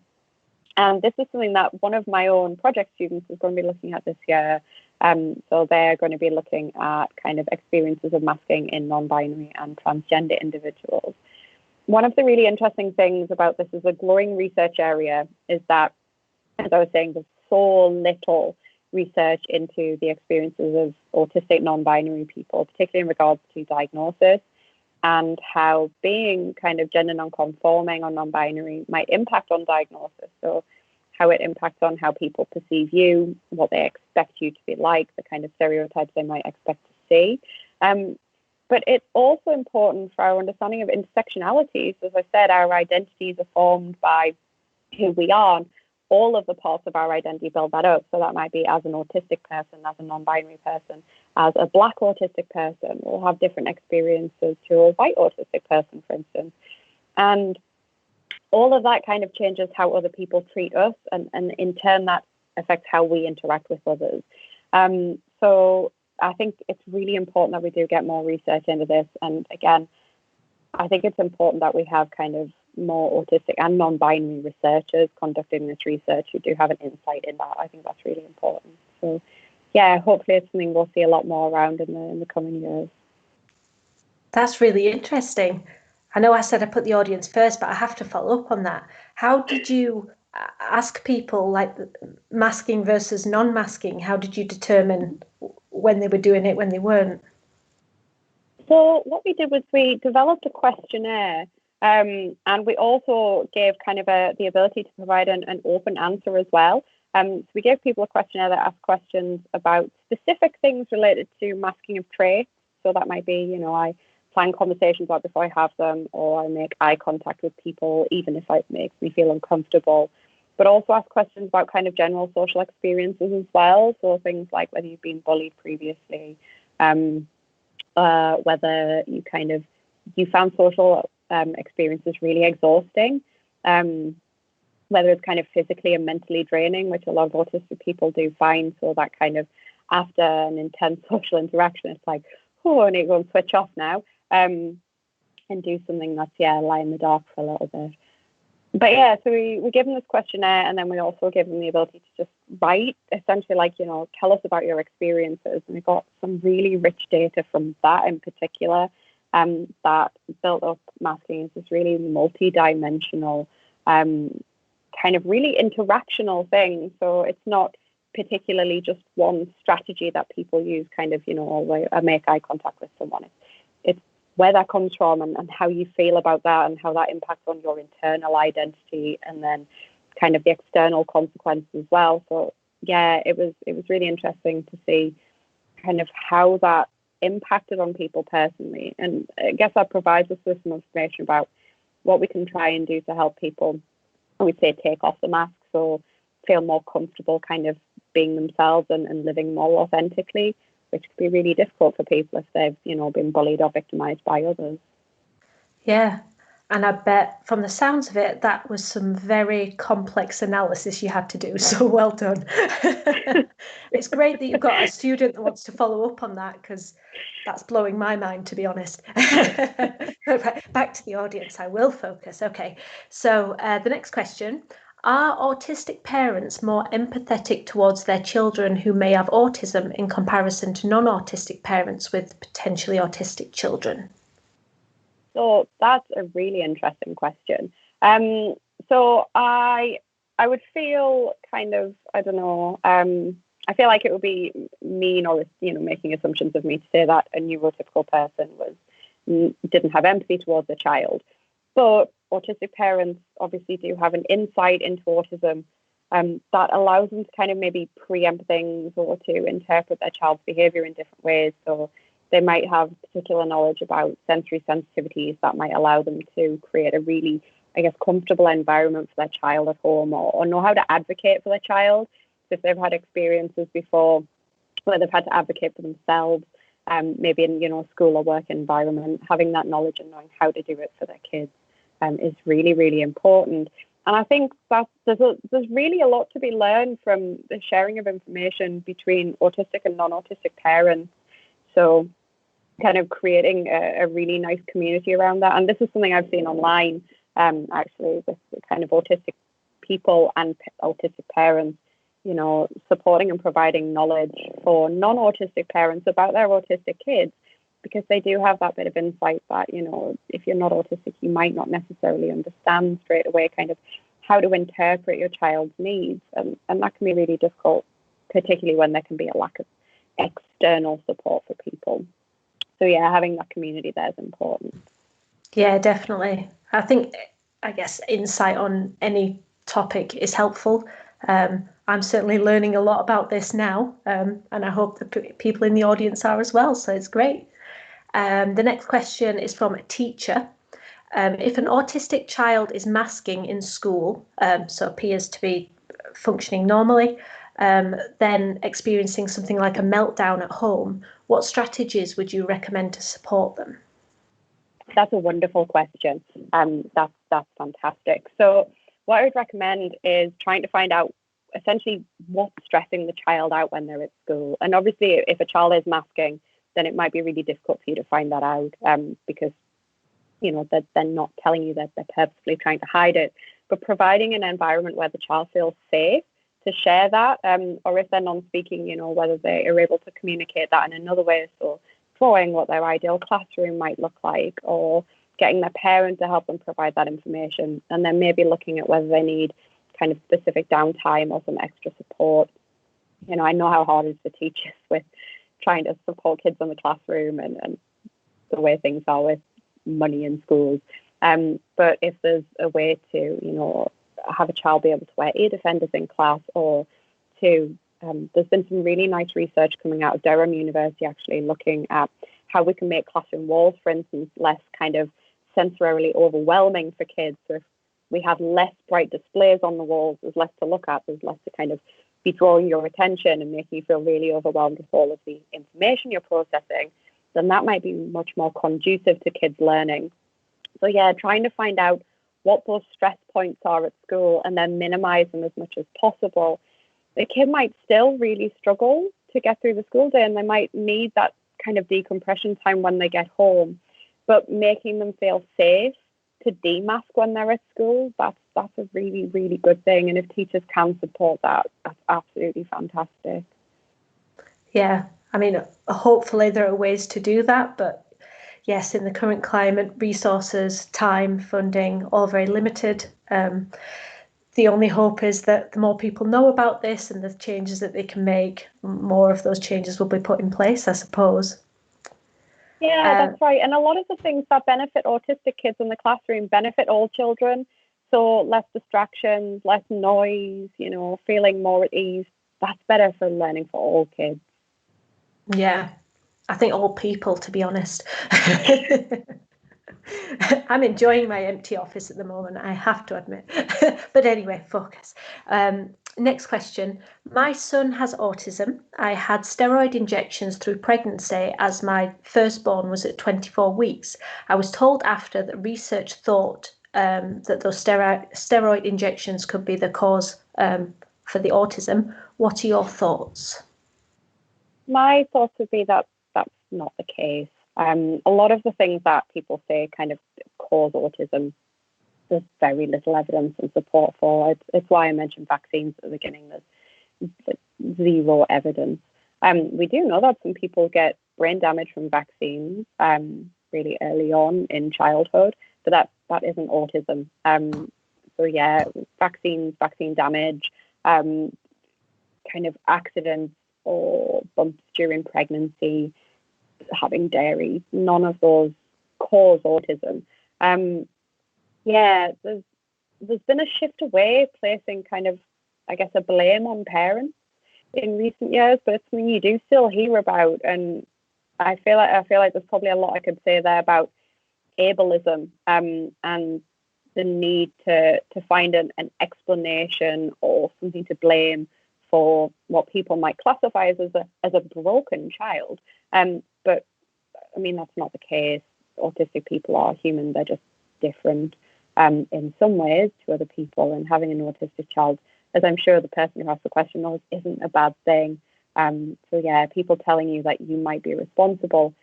And this is something that one of my own project students is going to be looking at this year. So they're going to be looking at kind of experiences of masking in non-binary and transgender individuals. One of the really interesting things about this as a growing research area is that, as I was saying, there's so little research into the experiences of autistic non-binary people, particularly in regards to diagnosis and how being kind of gender non-conforming or non-binary might impact on diagnosis. So how it impacts on how people perceive you, what they expect you to be like, the kind of stereotypes they might expect to see. But it's also important for our understanding of intersectionalities. As I said, our identities are formed by who we are. all of the parts of our identity build that up. So that might be as an autistic person, as a non-binary person, as a Black autistic person, will have different experiences to a white autistic person, for instance. And all of that kind of changes how other people treat us, and in turn that affects how we interact with others. So I think it's really important that we do get more research into this. And again, I think it's important that we have kind of more autistic and non-binary researchers conducting this research who do have an insight in that. I think that's really important. So yeah, hopefully it's something we'll see a lot more around in the coming years. That's really interesting. I know I said I put the audience first, but I have to follow up on that. How did you ask people, like masking versus non-masking? How did you determine when they were doing it, when they weren't? So what we did was we developed a questionnaire, and we also gave kind of the ability to provide an open answer as well. So we gave people a questionnaire that asked questions about specific things related to masking of traits. So that might be, I plan conversations out before I have them, or I make eye contact with people, even if it makes me feel uncomfortable. But also ask questions about kind of general social experiences as well. So things like whether you've been bullied previously, whether you found social experiences really exhausting, whether it's kind of physically and mentally draining, which a lot of autistic people do find. So that kind of after an intense social interaction, it's like, oh, I need to go and switch off now, and do something that's, lie in the dark for a little bit. But yeah, so we give them this questionnaire, and then we also give them the ability to just write, essentially, like, tell us about your experiences. And we got some really rich data from that in particular, that built up masking as this really multi-dimensional, kind of really interactional thing. So it's not particularly just one strategy that people use, kind of, I make eye contact with someone. It's where that comes from, and how you feel about that, and how that impacts on your internal identity, and then kind of the external consequences as well. So yeah, it was really interesting to see kind of how that impacted on people personally. And I guess that provides us with some information about what we can try and do to help people, I would say, take off the masks or feel more comfortable kind of being themselves and living more authentically, which could be really difficult for people if they've, been bullied or victimized by others. Yeah. And I bet from the sounds of it, that was some very complex analysis you had to do. So well done. It's great that you've got a student that wants to follow up on that, because that's blowing my mind, to be honest. Back to the audience, I will focus. Okay, so the next question. Are autistic parents more empathetic towards their children who may have autism in comparison to non-autistic parents with potentially autistic children? So that's a really interesting question. So I would feel kind of, I don't know, I feel like it would be mean, or, making assumptions of me to say that a neurotypical person didn't have empathy towards the child. But autistic parents obviously do have an insight into autism, that allows them to kind of maybe preempt things, or to interpret their child's behavior in different ways. So they might have particular knowledge about sensory sensitivities that might allow them to create a really, I guess, comfortable environment for their child at home, or know how to advocate for their child. So if they've had experiences before where they've had to advocate for themselves, maybe in, school or work environment, having that knowledge and knowing how to do it for their kids is really, really important. And I think that there's really a lot to be learned from the sharing of information between autistic and non-autistic parents. So kind of creating a really nice community around that. And this is something I've seen online, actually, with kind of autistic people and autistic parents, supporting and providing knowledge for non-autistic parents about their autistic kids, because they do have that bit of insight that, if you're not autistic, you might not necessarily understand straight away kind of how to interpret your child's needs. And that can be really difficult, particularly when there can be a lack of external support for people. So yeah, having that community there is important. Yeah, definitely. I guess insight on any topic is helpful. I'm certainly learning a lot about this now, and I hope the people in the audience are as well. So it's great. The next question is from a teacher. If an autistic child is masking in school, so appears to be functioning normally, then experiencing something like a meltdown at home, what strategies would you recommend to support them? That's a wonderful question. That's fantastic. So what I would recommend is trying to find out essentially what's stressing the child out when they're at school. And obviously, if a child is masking, then it might be really difficult for you to find that out because, you know, they're not telling you that they're purposefully trying to hide it. But providing an environment where the child feels safe to share that, or if they're non-speaking, you know, whether they are able to communicate that in another way. So drawing what their ideal classroom might look like, or getting their parent to help them provide that information, and then maybe looking at whether they need kind of specific downtime or some extra support. You know, I know how hard it is for teachers with trying to support kids in the classroom and the way things are with money in schools. But if there's a way to, you know, have a child be able to wear ear defenders in class, or to there's been some really nice research coming out of Durham University actually looking at how we can make classroom walls, for instance, less kind of sensorily overwhelming for kids. So if we have less bright displays on the walls, there's less to look at, there's less to kind of be drawing your attention and making you feel really overwhelmed with all of the information you're processing, then that might be much more conducive to kids learning. So yeah, trying to find out what those stress points are at school and then minimize them as much as possible. The kid might still really struggle to get through the school day, and they might need that kind of decompression time when they get home, but making them feel safe to demask when they're at school, that's a really, really good thing. And if teachers can support that, that's absolutely fantastic. Yeah, I mean, hopefully there are ways to do that, but yes, in the current climate, resources, time, funding, all very limited. The only hope is that the more people know about this and the changes that they can make, more of those changes will be put in place, I suppose. Yeah, that's right. And a lot of the things that benefit autistic kids in the classroom benefit all children. So less distractions, less noise, you know, feeling more at ease. That's better for learning for all kids. Yeah, I think all people, to be honest. I'm enjoying my empty office at the moment, I have to admit. But anyway, focus. Next question. My son has autism. I had steroid injections through pregnancy as my firstborn was at 24 weeks. I was told after that research thought that those steroid injections could be the cause for the autism. What are your thoughts? My thoughts would be that that's not the case. A lot of the things that people say kind of cause autism, there's very little evidence and support for. It's why I mentioned vaccines at the beginning. There's like zero evidence. We do know that some people get brain damage from vaccines really early on in childhood, but that isn't autism. So yeah, vaccine damage, kind of accidents or bumps during pregnancy, having dairy, none of those cause autism. Yeah, there's been a shift away, placing kind of, I guess, a blame on parents in recent years, but it's something you do still hear about. And I feel like there's probably a lot I could say there about ableism and the need to find an explanation or something to blame for what people might classify as a broken child. But I mean, that's not the case. Autistic people are human; they're just different in some ways to other people. And having an autistic child, as I'm sure the person who asked the question knows, isn't a bad thing. So yeah, people telling you that you might be responsible,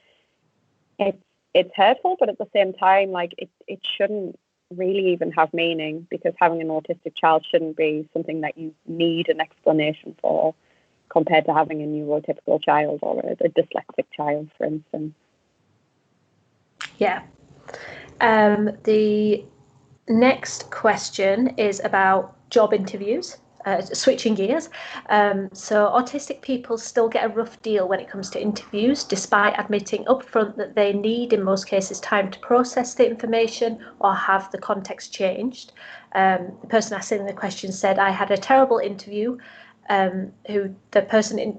it's hurtful, but at the same time, like it shouldn't really even have meaning, because having an autistic child shouldn't be something that you need an explanation for, compared to having a neurotypical child or a dyslexic child, for instance. Yeah. The next question is about job interviews. Switching gears. So autistic people still get a rough deal when it comes to interviews, despite admitting upfront that they need, in most cases, time to process the information or have the context changed. The person asking the question said, I had a terrible interview, the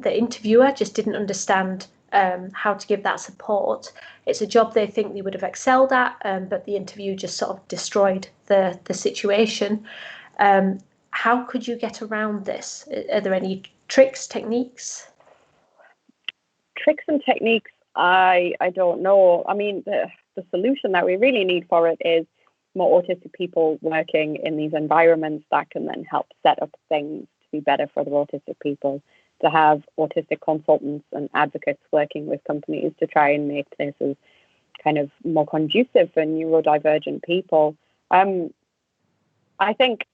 interviewer just didn't understand how to give that support. It's a job they think they would have excelled at, but the interview just sort of destroyed the situation. how could you get around this? Are there any tricks, techniques? Tricks and techniques, I don't know. I mean, the solution that we really need for it is more autistic people working in these environments that can then help set up things to be better for the autistic people, to have autistic consultants and advocates working with companies to try and make places kind of more conducive for neurodivergent people. I think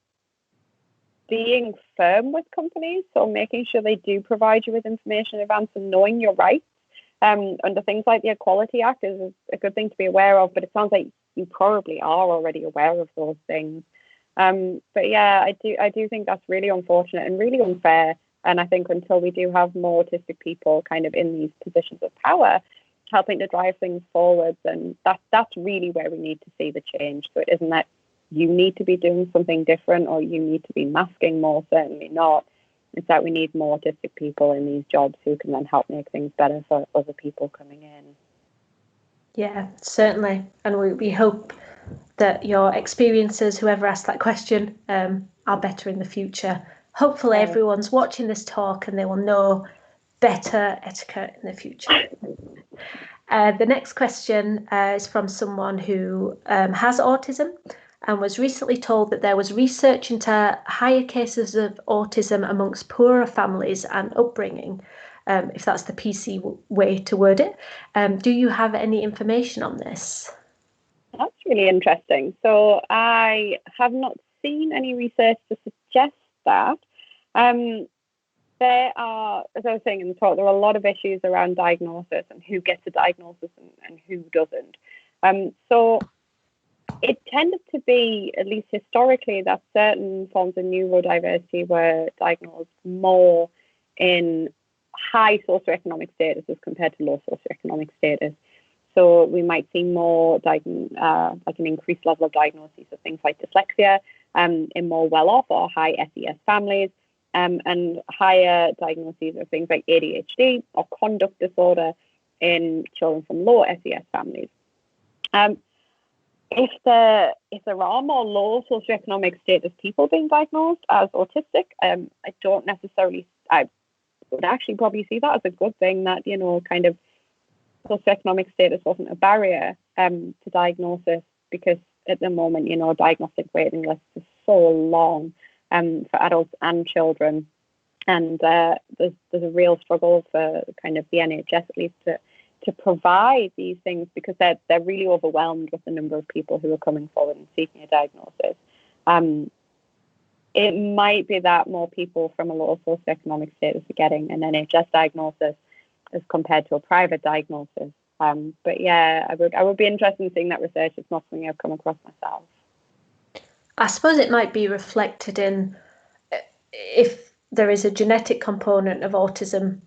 being firm with companies, so making sure they do provide you with information in advance and knowing your rights under things like the Equality Act is a good thing to be aware of, but it sounds like you probably are already aware of those things. But yeah, I do think that's really unfortunate and really unfair. And I think until we do have more autistic people kind of in these positions of power, helping to drive things forward, then that's really where we need to see the change. So it isn't that you need to be doing something different or you need to be masking more, certainly not. It's that we need more autistic people in these jobs who can then help make things better for other people coming in. Yeah, certainly. And we hope that your experiences, whoever asked that question, are better in the future. Hopefully everyone's watching this talk and they will know better etiquette in the future. The next question is from someone who has autism and was recently told that there was research into higher cases of autism amongst poorer families and upbringing, if that's the PC way to word it. Do you have any information on this? That's really interesting. So I have not seen any research to suggest that. There are, as I was saying in the talk, there are a lot of issues around diagnosis and who gets a diagnosis and who doesn't. So it tended to be, at least historically, that certain forms of neurodiversity were diagnosed more in high socioeconomic status as compared to low socioeconomic status. So we might see more like an increased level of diagnoses of things like dyslexia in more well-off or high SES families, and higher diagnoses of things like ADHD or conduct disorder in children from low SES families. If there are more low socioeconomic status people being diagnosed as autistic, I would actually probably see that as a good thing, that, you know, kind of socioeconomic status wasn't a barrier to diagnosis, because at the moment, you know, diagnostic waiting lists are so long for adults and children, and there's a real struggle for kind of the NHS at least to provide these things, because they're really overwhelmed with the number of people who are coming forward and seeking a diagnosis. It might be that more people from a low socioeconomic status are getting an NHS diagnosis as compared to a private diagnosis. But yeah, I would be interested in seeing that research. It's not something I've come across myself. I suppose it might be reflected in if there is a genetic component of autism,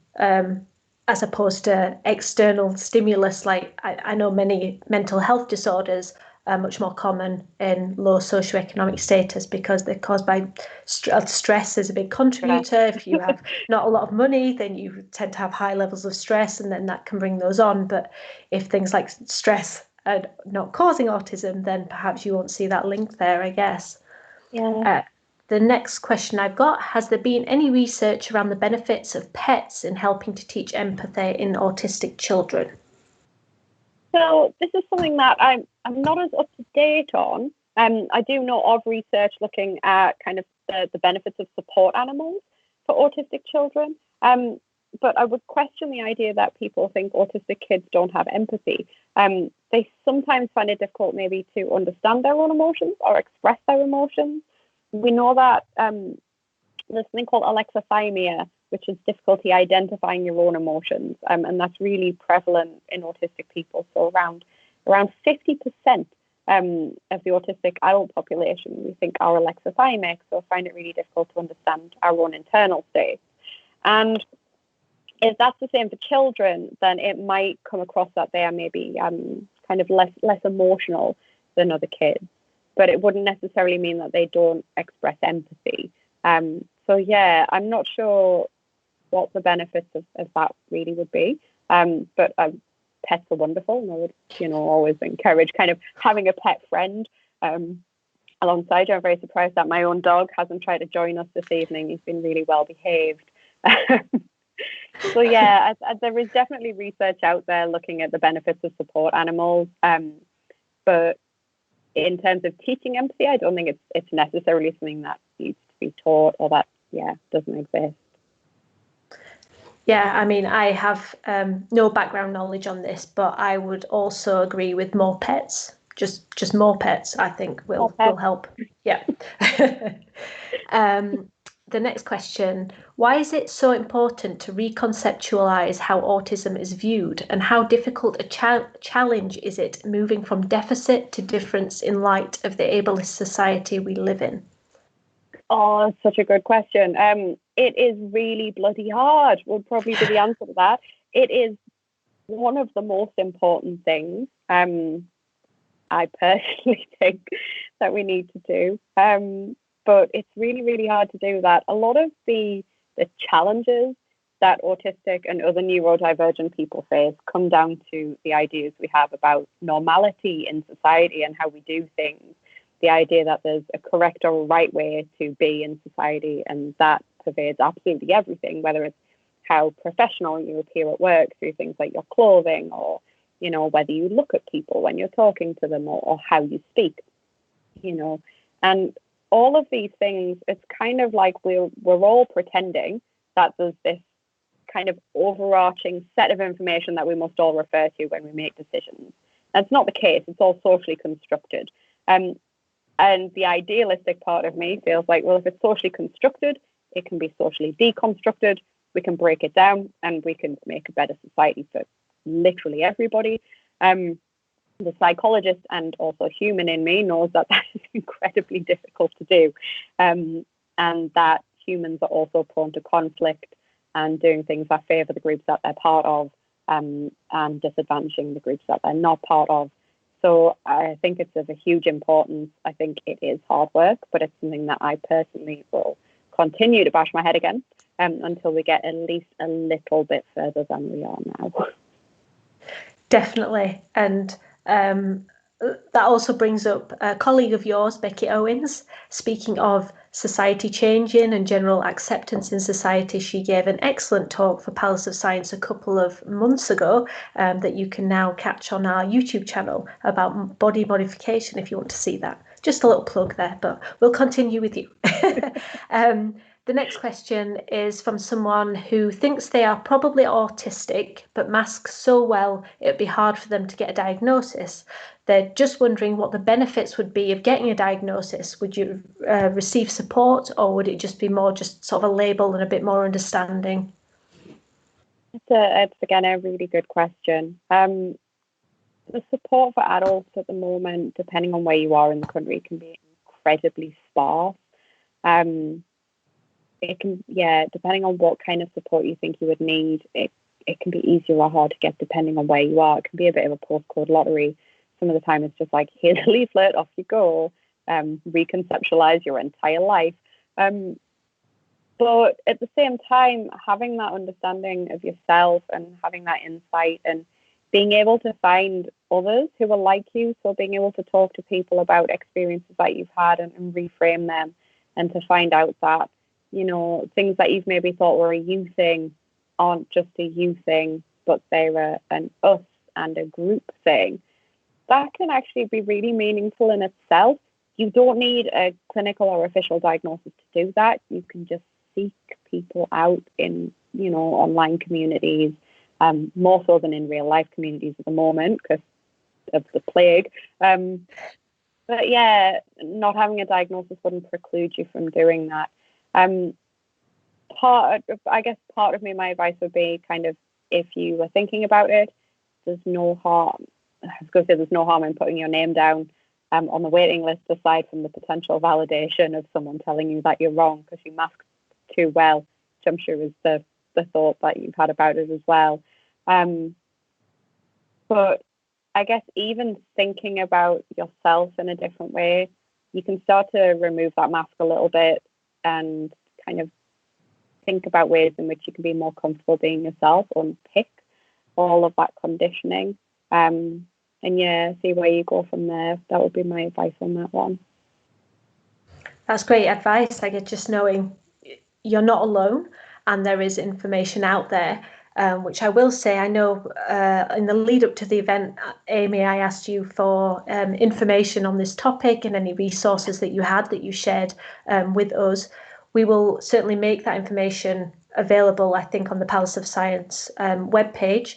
as opposed to external stimulus. Like I know many mental health disorders are much more common in low socioeconomic status because they're caused by stress is a big contributor. If you have not a lot of money, then you tend to have high levels of stress, and then that can bring those on. But if things like stress are not causing autism, then perhaps you won't see that link there, I guess. Yeah. The next question I've got, has there been any research around the benefits of pets in helping to teach empathy in autistic children? So this is something that I'm not as up to date on. I do know of research looking at kind of the benefits of support animals for autistic children. But I would question the idea that people think autistic kids don't have empathy. They sometimes find it difficult maybe to understand their own emotions or express their emotions. We know that there's something called alexithymia, which is difficulty identifying your own emotions, and that's really prevalent in autistic people. So around 50% of the autistic adult population, we think, are alexithymic, so find it really difficult to understand our own internal states. And if that's the same for children, then it might come across that they are maybe kind of less emotional than other kids. But it wouldn't necessarily mean that they don't express empathy. So yeah, I'm not sure what the benefits of that really would be. But pets are wonderful, and I would, always encourage kind of having a pet friend. A alongside you. I'm very surprised that my own dog hasn't tried to join us this evening. He's been really well behaved. So yeah, there is definitely research out there looking at the benefits of support animals. But in terms of teaching empathy, I don't think it's necessarily something that needs to be taught, or that doesn't exist. Yeah, I mean, I have no background knowledge on this, but I would also agree with more pets. Just more pets, I think, will help. Yeah. The next question: why is it so important to reconceptualize how autism is viewed, and how difficult a challenge is it moving from deficit to difference in light of the ableist society we live in? Oh, that's such a good question. It is really bloody hard, would probably be the answer to that. It is one of the most important things I personally think that we need to do. But it's really, really hard to do that. A lot of the challenges that autistic and other neurodivergent people face come down to the ideas we have about normality in society and how we do things. The idea that there's a correct or a right way to be in society, and that pervades absolutely everything, whether it's how professional you appear at work through things like your clothing, or whether you look at people when you're talking to them, or how you speak, and all of these things. It's kind of like we're all pretending that there's this kind of overarching set of information that we must all refer to when we make decisions. That's not the case. It's all socially constructed. And the idealistic part of me feels like, well, if it's socially constructed, it can be socially deconstructed. We can break it down and we can make a better society for literally everybody. The psychologist and also human in me knows that is incredibly difficult to do. And that humans are also prone to conflict and doing things that favour the groups that they're part of, and disadvantaging the groups that they're not part of. So I think it's of a huge importance. I think it is hard work, but it's something that I personally will continue to bash my head against until we get at least a little bit further than we are now. Definitely. And that also brings up a colleague of yours, Becky Owens. Speaking of society changing and general acceptance in society, she gave an excellent talk for Palace of Science a couple of months ago that you can now catch on our YouTube channel about body modification if you want to see that. Just a little plug there, but we'll continue with you. The next question is from someone who thinks they are probably autistic, but mask so well it'd be hard for them to get a diagnosis. They're just wondering what the benefits would be of getting a diagnosis. Would you receive support, or would it just be more just sort of a label and a bit more understanding? It's again a really good question. The support for adults at the moment, depending on where you are in the country, can be incredibly sparse. It can, depending on what kind of support you think you would need, it can be easier or hard to get depending on where you are. It can be a bit of a postcode lottery. Some of the time it's just like, here's a leaflet, off you go, reconceptualize your entire life. But at the same time, having that understanding of yourself and having that insight and being able to find others who are like you, so being able to talk to people about experiences that you've had and reframe them, and to find out that, things that you've maybe thought were a you thing aren't just a you thing, but they're an us and a group thing. That can actually be really meaningful in itself. You don't need a clinical or official diagnosis to do that. You can just seek people out in, online communities, more so than in real life communities at the moment because of the plague. But yeah, not having a diagnosis wouldn't preclude you from doing that. Part of me, my advice would be kind of, if you were thinking about it, there's no harm. I was going to say there's no harm in putting your name down on the waiting list, aside from the potential validation of someone telling you that you're wrong because you masked too well, which I'm sure is the thought that you've had about it as well. But I guess even thinking about yourself in a different way, you can start to remove that mask a little bit and kind of think about ways in which you can be more comfortable being yourself, unpick all of that conditioning. And see where you go from there. That would be my advice on that one. That's great advice. I guess just knowing you're not alone and there is information out there, which I will say, I know in the lead up to the event, Amy, I asked you for information on this topic and any resources that you had that you shared with us. We will certainly make that information available, I think, on the Palace of Science webpage.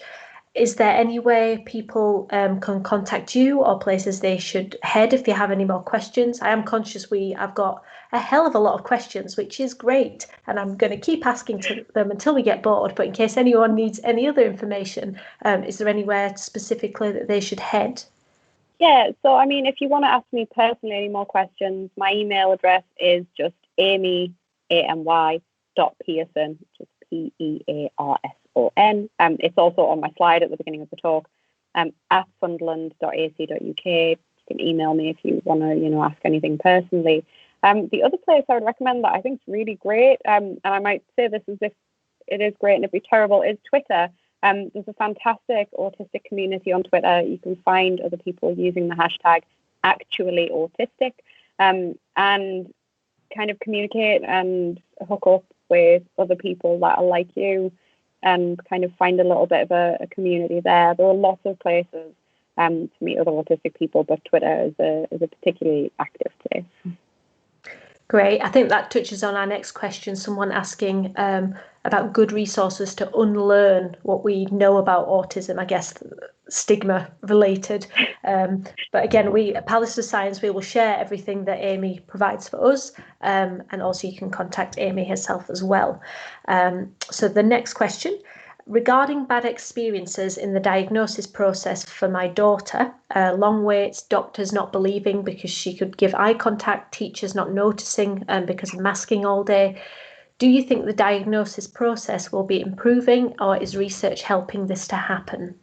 Is there any way people can contact you or places they should head if they have any more questions? I am conscious I've got a hell of a lot of questions, which is great, and I'm going to keep asking them until we get bored. But in case anyone needs any other information, is there anywhere specifically that they should head? Yeah, so I mean, if you want to ask me personally any more questions, my email address is just Amy, amy.pearson, which is Pearson. It's also on my slide at the beginning of the talk, at sunderland.ac.uk. You can email me if you want to, ask anything personally. The other place I would recommend that I think is really great, and I might say this as if it is great and it'd be terrible, is Twitter. There's a fantastic autistic community on Twitter. You can find other people using the hashtag #actuallyautistic, and kind of communicate and hook up with other people that are like you and kind of find a little bit of a community there. There are lots of places to meet other autistic people, but Twitter is a particularly active place. Great. I think that touches on our next question. Someone asking about good resources to unlearn what we know about autism, I guess stigma related. But again, we at Palace of Science, we will share everything that Amy provides for us. And also you can contact Amy herself as well. So the next question. Regarding bad experiences in the diagnosis process for my daughter, long waits, doctors not believing because she could give eye contact, teachers not noticing because of masking all day. Do you think the diagnosis process will be improving, or is research helping this to happen?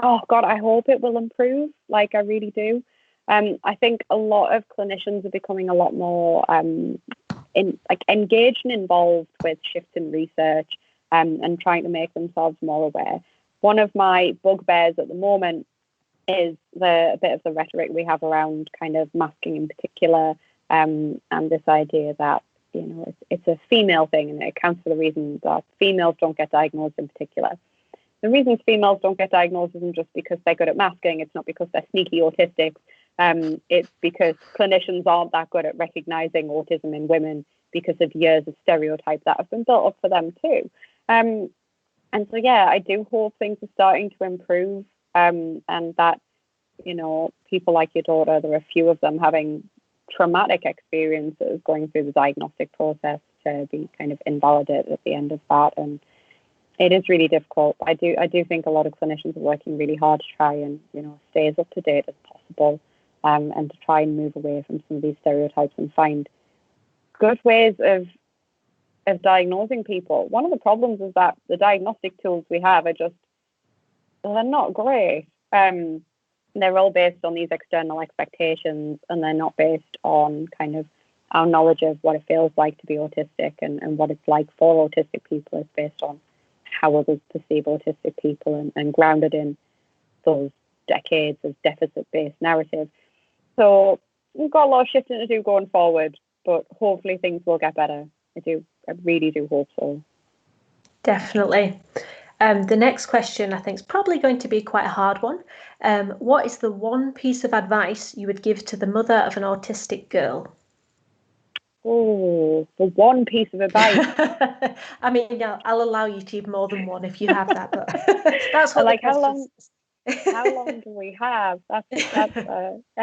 Oh God, I hope it will improve. I really do. I think a lot of clinicians are becoming a lot more engaged and involved with shifts in research. And trying to make themselves more aware. One of my bugbears at the moment is a bit of the rhetoric we have around kind of masking in particular, and this idea that it's a female thing, and it accounts for the reason that females don't get diagnosed in particular. The reasons females don't get diagnosed isn't just because they're good at masking. It's not because they're sneaky autistics. It's because clinicians aren't that good at recognizing autism in women because of years of stereotypes that have been built up for them too. And so, yeah, I do hope things are starting to improve, and that, people like your daughter, there are a few of them having traumatic experiences going through the diagnostic process to be kind of invalidated at the end of that. And it is really difficult. I do think a lot of clinicians are working really hard to try and, stay as up to date as possible, and to try and move away from some of these stereotypes and find good ways of diagnosing people. One of the problems is that the diagnostic tools we have they're not great. They're all based on these external expectations, and they're not based on kind of our knowledge of what it feels like to be autistic and what it's like for autistic people. It's based on how others perceive autistic people and grounded in those decades of deficit-based narrative. So we've got a lot of shifting to do going forward, but hopefully things will get better. I really do hope so. Definitely. The next question I think is probably going to be quite a hard one. What is the one piece of advice you would give to the mother of an autistic girl? Oh, the one piece of advice. I mean, I'll allow you to give more than one if you have that, but that's what how long do we have? The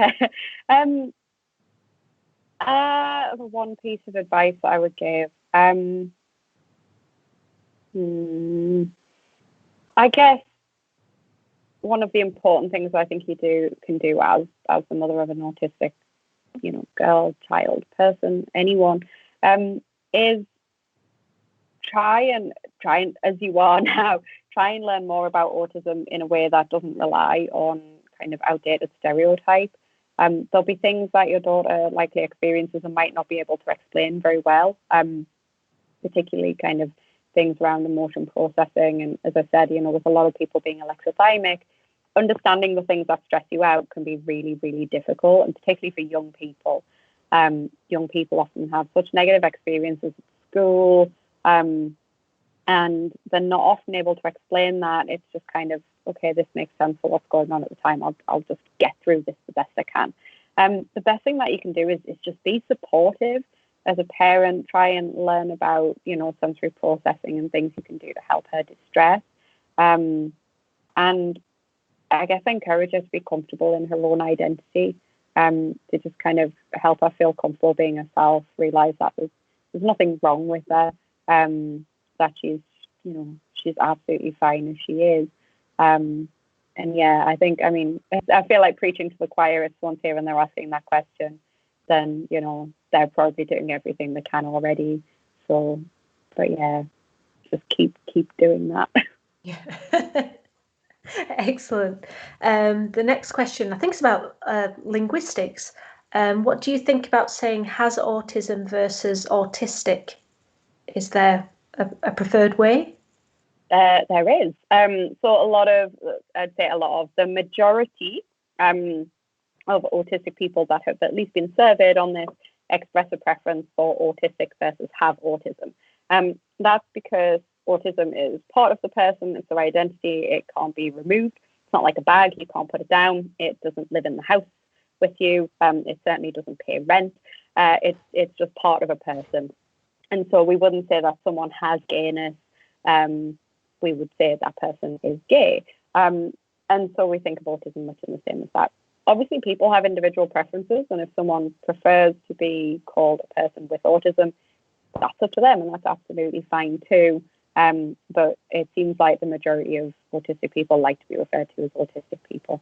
one piece of advice I would give. I guess one of the important things I think you can do as the mother of an autistic, girl, child, person, anyone, is try and as you are now, try and learn more about autism in a way that doesn't rely on kind of outdated stereotype. There'll be things that your daughter likely experiences and might not be able to explain very well, particularly kind of things around emotion processing. And as I said, with a lot of people being alexithymic, understanding the things that stress you out can be really, really difficult, and particularly for young people. Young people often have such negative experiences at school, and they're not often able to explain that. It's just kind of, okay, this makes sense for what's going on at the time. I'll just get through this the best I can. The best thing that you can do is just be supportive as a parent. Try and learn about, sensory processing and things you can do to help her distress. And I guess encourage her to be comfortable in her own identity, to just kind of help her feel comfortable being herself, realize that there's nothing wrong with her, that she's absolutely fine as she is. And yeah, I feel like preaching to the choir. If someone's here and they're asking that question, then, they're probably doing everything they can already. So, but yeah, just keep doing that. Yeah. Excellent. The next question, I think, is about linguistics. What do you think about saying has autism versus autistic? Is there a preferred way? There is. I'd say a lot of the majority of autistic people that have at least been surveyed on this express a preference for autistic versus have autism. That's because autism is part of the person, it's their identity, it can't be removed. It's not like a bag, you can't put it down, it doesn't live in the house with you, it certainly doesn't pay rent, it's just part of a person. And so we wouldn't say that someone has gayness, we would say that person is gay. And so we think of autism much in the same as that. Obviously, people have individual preferences, and if someone prefers to be called a person with autism, that's up to them, and that's absolutely fine too. But it seems like the majority of autistic people like to be referred to as autistic people.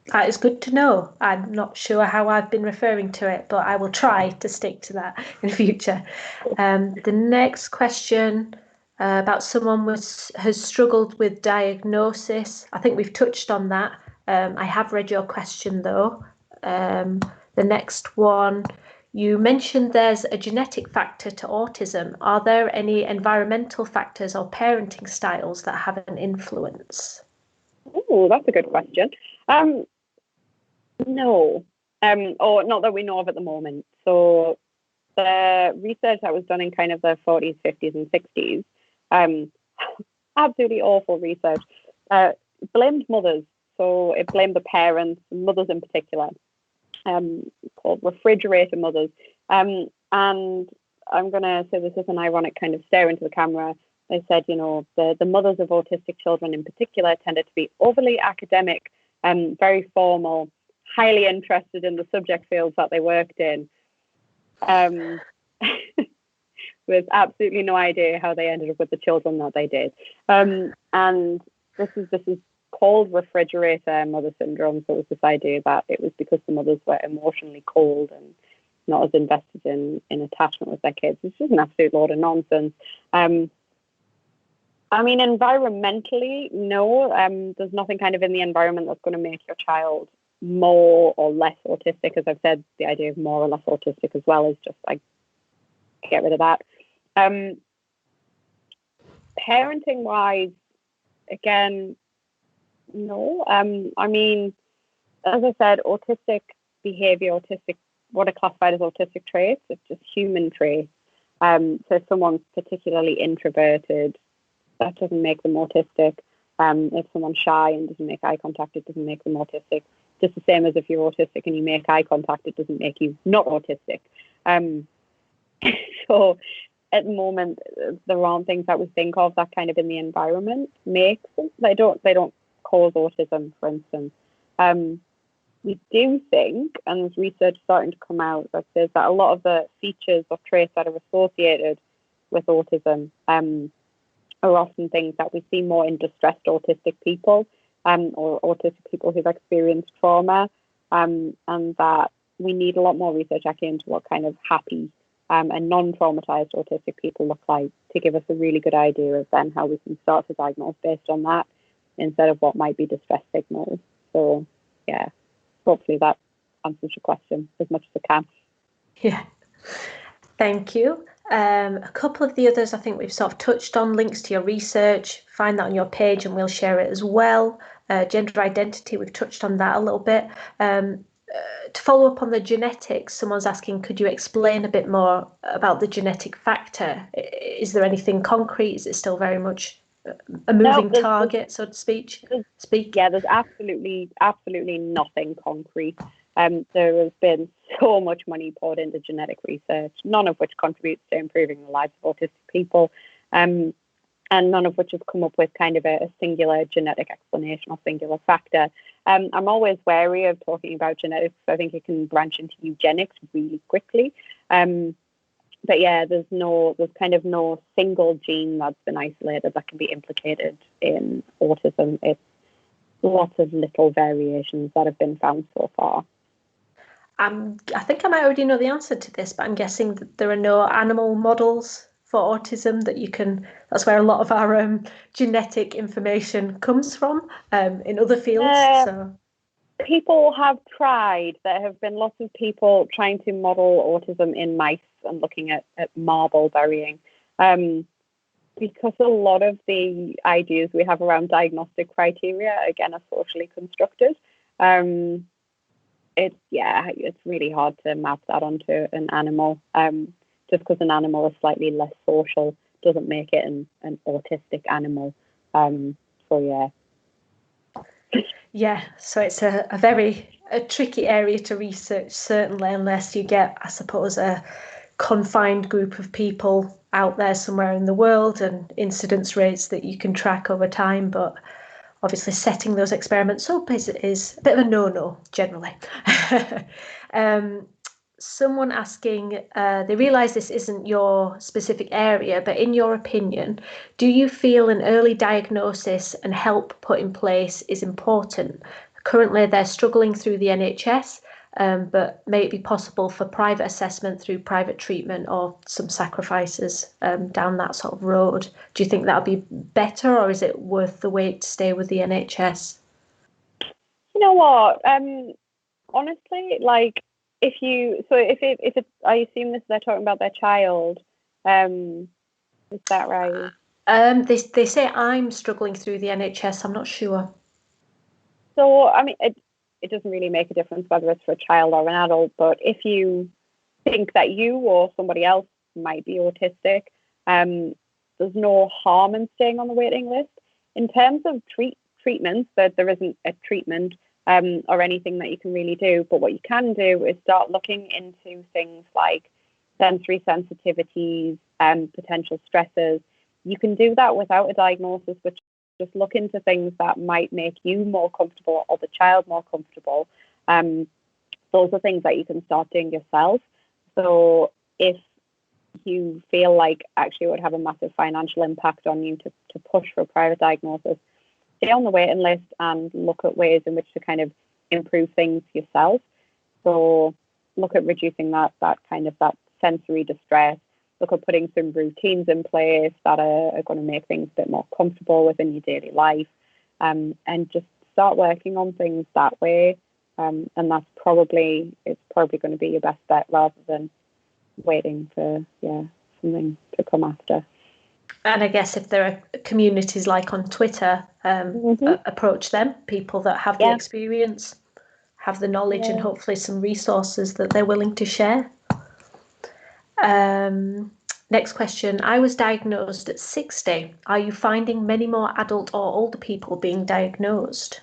That is good to know. I'm not sure how I've been referring to it, but I will try to stick to that in future. The next question about someone has struggled with diagnosis. I think we've touched on that. I have read your question though. The next one, you mentioned there's a genetic factor to autism. Are there any environmental factors or parenting styles that have an influence? Oh, that's a good question. No, or not that we know of at the moment. So the research that was done in kind of the 40s, 50s and 60s, absolutely awful research, blamed mothers. So it blamed the parents, mothers in particular, called refrigerator mothers. And I'm going to say this is an ironic kind of stare into the camera. They said, the mothers of autistic children in particular tended to be overly academic, very formal, highly interested in the subject fields that they worked in, with absolutely no idea how they ended up with the children that they did. And this is called refrigerator mother syndrome. So it was this idea that it was because the mothers were emotionally cold and not as invested in attachment with their kids. It's just an absolute load of nonsense. Environmentally, no. There's nothing kind of in the environment that's going to make your child more or less autistic. As I've said, the idea of more or less autistic as well is just like, get rid of that. Parenting wise, again, no. As I said, autistic behavior, what are classified as autistic traits, it's just human traits. So if someone's particularly introverted, that doesn't make them autistic. If someone's shy and doesn't make eye contact, it doesn't make them autistic. Just the same as if you're autistic and you make eye contact, it doesn't make you not autistic. So at the moment, there aren't things that we think of that kind of in the environment makes them. They don't cause autism, for instance. We do think, and there's research starting to come out that says that a lot of the features or traits that are associated with autism are often things that we see more in distressed autistic people, or autistic people who've experienced trauma, and that we need a lot more research actually into what kind of happy and non-traumatized autistic people look like to give us a really good idea of then how we can start to diagnose based on that instead of what might be distress signals. So yeah, hopefully that answers your question as much as I can. Yeah, thank you. A couple of the others I think we've sort of touched on, links to your research, find that on your page and we'll share it as well. Gender identity, we've touched on that a little bit. to follow up on the genetics, someone's asking, could you explain a bit more about the genetic factor? Is there anything concrete? Is it still very much a moving target, so to speak? Yeah, there's absolutely nothing concrete. There has been so much money poured into genetic research, none of which contributes to improving the lives of autistic people, and none of which has come up with kind of a singular genetic explanation or singular factor. I'm always wary of talking about genetics. I think it can branch into eugenics really quickly. But yeah, there's kind of no single gene that's been isolated that can be implicated in autism. It's lots of little variations that have been found so far. I think I might already know the answer to this, but I'm guessing that there are no animal models for autism that's where a lot of our genetic information comes from in other fields. So people have tried. There have been lots of people trying to model autism in mice and looking at marble burying, because a lot of the ideas we have around diagnostic criteria, again, are socially constructed. It's really hard to map that onto an animal. Just because an animal is slightly less social doesn't make it an autistic animal. Yeah, so it's a very tricky area to research, certainly, unless you get, I suppose, a confined group of people out there somewhere in the world and incidence rates that you can track over time. But obviously setting those experiments up is a bit of a no-no generally. Someone asking, they realise this isn't your specific area, but in your opinion, do you feel an early diagnosis and help put in place is important? Currently, they're struggling through the NHS, but may it be possible for private assessment through private treatment or some sacrifices down that sort of road? Do you think that would be better, or is it worth the wait to stay with the NHS? You know what? Honestly, like, I assume they're talking about their child. Is that right? They say I'm struggling through the NHS. I'm not sure. So, I mean, it doesn't really make a difference whether it's for a child or an adult, but if you think that you or somebody else might be autistic, there's no harm in staying on the waiting list. In terms of treatments, there isn't a treatment or anything that you can really do, but what you can do is start looking into things like sensory sensitivities and potential stressors. You can do that without a diagnosis, but just look into things that might make you more comfortable or the child more comfortable. Those are things that you can start doing yourself. So if you feel like actually it would have a massive financial impact on you to push for a private diagnosis, stay on the waiting list and look at ways in which to kind of improve things yourself. So look at reducing that sensory distress. Look at putting some routines in place that are going to make things a bit more comfortable within your daily life, and just start working on things that way. And it's probably going to be your best bet rather than waiting for something to come after. And I guess if there are communities like on Twitter, approach them, people that have the experience, have the knowledge, and hopefully some resources that they're willing to share. Next question. I was diagnosed at 60. Are you finding many more adult or older people being diagnosed?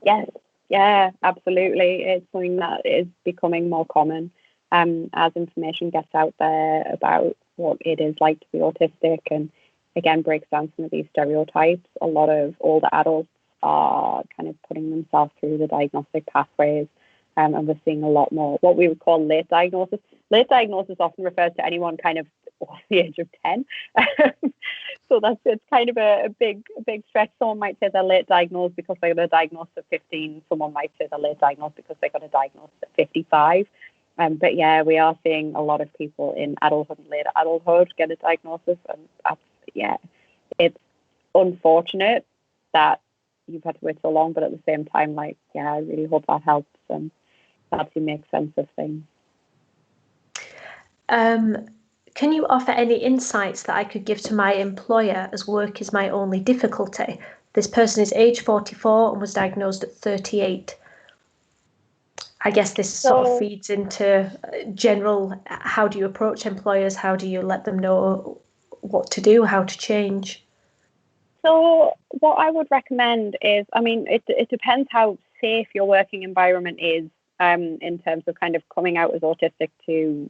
Yes. Yeah, absolutely. It's something that is becoming more common as information gets out there about what it is like to be autistic, and again breaks down some of these stereotypes. A lot of older adults are kind of putting themselves through the diagnostic pathways, and we're seeing a lot more what we would call late diagnosis. Late diagnosis often refers to anyone kind of over the age of 10. So it's kind of a big stretch. Someone might say they're late diagnosed because they got a diagnosis at 15. Someone might say they're late diagnosed because they got a diagnosis at 55. But yeah, we are seeing a lot of people in adulthood and later adulthood get a diagnosis, and it's unfortunate that you've had to wait so long, but at the same time, I really hope that helps and helps you make sense of things. Can you offer any insights that I could give to my employer, as work is my only difficulty? This person is age 44 and was diagnosed at 38. I guess this sort of feeds into general, how do you approach employers? How do you let them know what to do, how to change? So what I would recommend is, I mean, it depends how safe your working environment is, in terms of kind of coming out as autistic to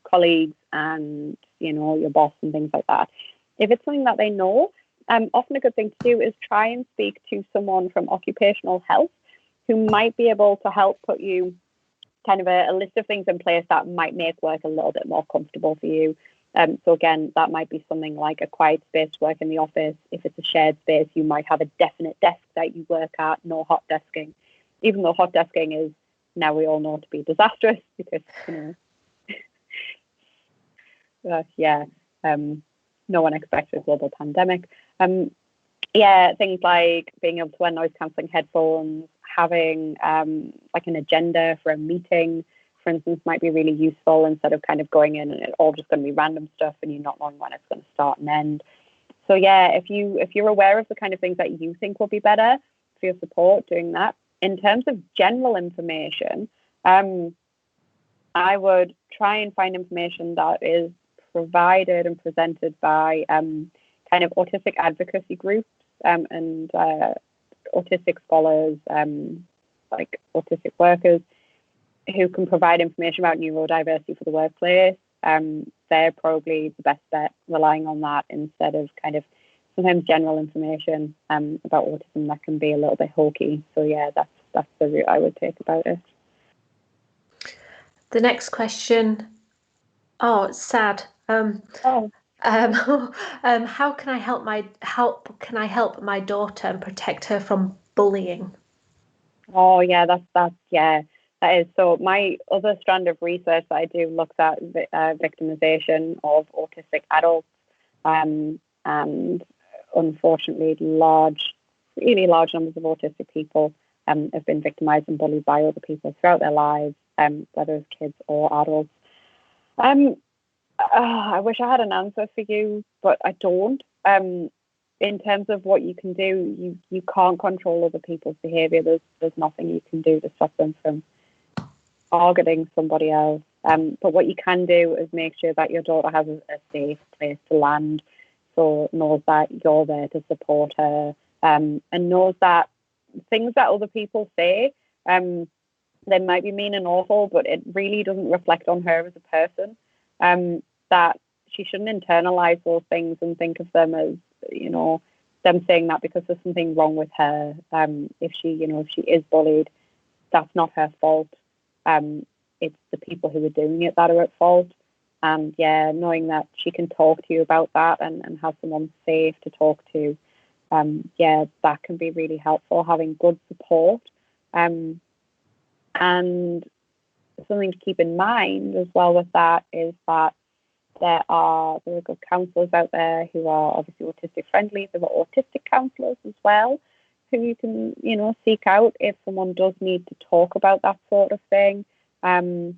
colleagues and, you know, your boss and things like that. If it's something that they know, often a good thing to do is try and speak to someone from occupational health who might be able to help put you kind of a list of things in place that might make work a little bit more comfortable for you. So again, that might be something like a quiet space to work in the office. If it's a shared space, you might have a definite desk that you work at, no hot desking. Even though hot desking is, now we all know, to be disastrous because, you know, no one expected a global pandemic. Things like being able to wear noise cancelling headphones, having like an agenda for a meeting, for instance, might be really useful instead of kind of going in and it's all just going to be random stuff and you're not knowing when it's going to start and end. So yeah, if you're aware of the kind of things that you think will be better for your support, doing that. In terms of general information, I would try and find information that is provided and presented by kind of autistic advocacy groups and autistic scholars, like autistic workers, who can provide information about neurodiversity for the workplace. They're probably the best bet, relying on that instead of kind of sometimes general information about autism that can be a little bit hokey. So yeah, that's the route I would take about it. The next question, it's sad. How can I help my daughter and protect her from bullying? Oh yeah, that is. So my other strand of research that I do looks at victimization of autistic adults, and unfortunately, really large numbers of autistic people have been victimized and bullied by other people throughout their lives, whether it's kids or adults. I wish I had an answer for you, but I don't. In terms of what you can do, you can't control other people's behaviour. There's nothing you can do to stop them from targeting somebody else. But what you can do is make sure that your daughter has a safe place to land, so knows that you're there to support her, and knows that things that other people say, they might be mean and awful, but it really doesn't reflect on her as a person. That she shouldn't internalize those things and think of them as, you know, them saying that because there's something wrong with her. If she is bullied, that's not her fault. It's the people who are doing it that are at fault. And yeah, knowing that she can talk to you about that and have someone safe to talk to, that can be really helpful, having good support. And something to keep in mind as well with that is that there are good counsellors out there who are obviously autistic friendly. There are autistic counsellors as well who you can, seek out if someone does need to talk about that sort of thing. And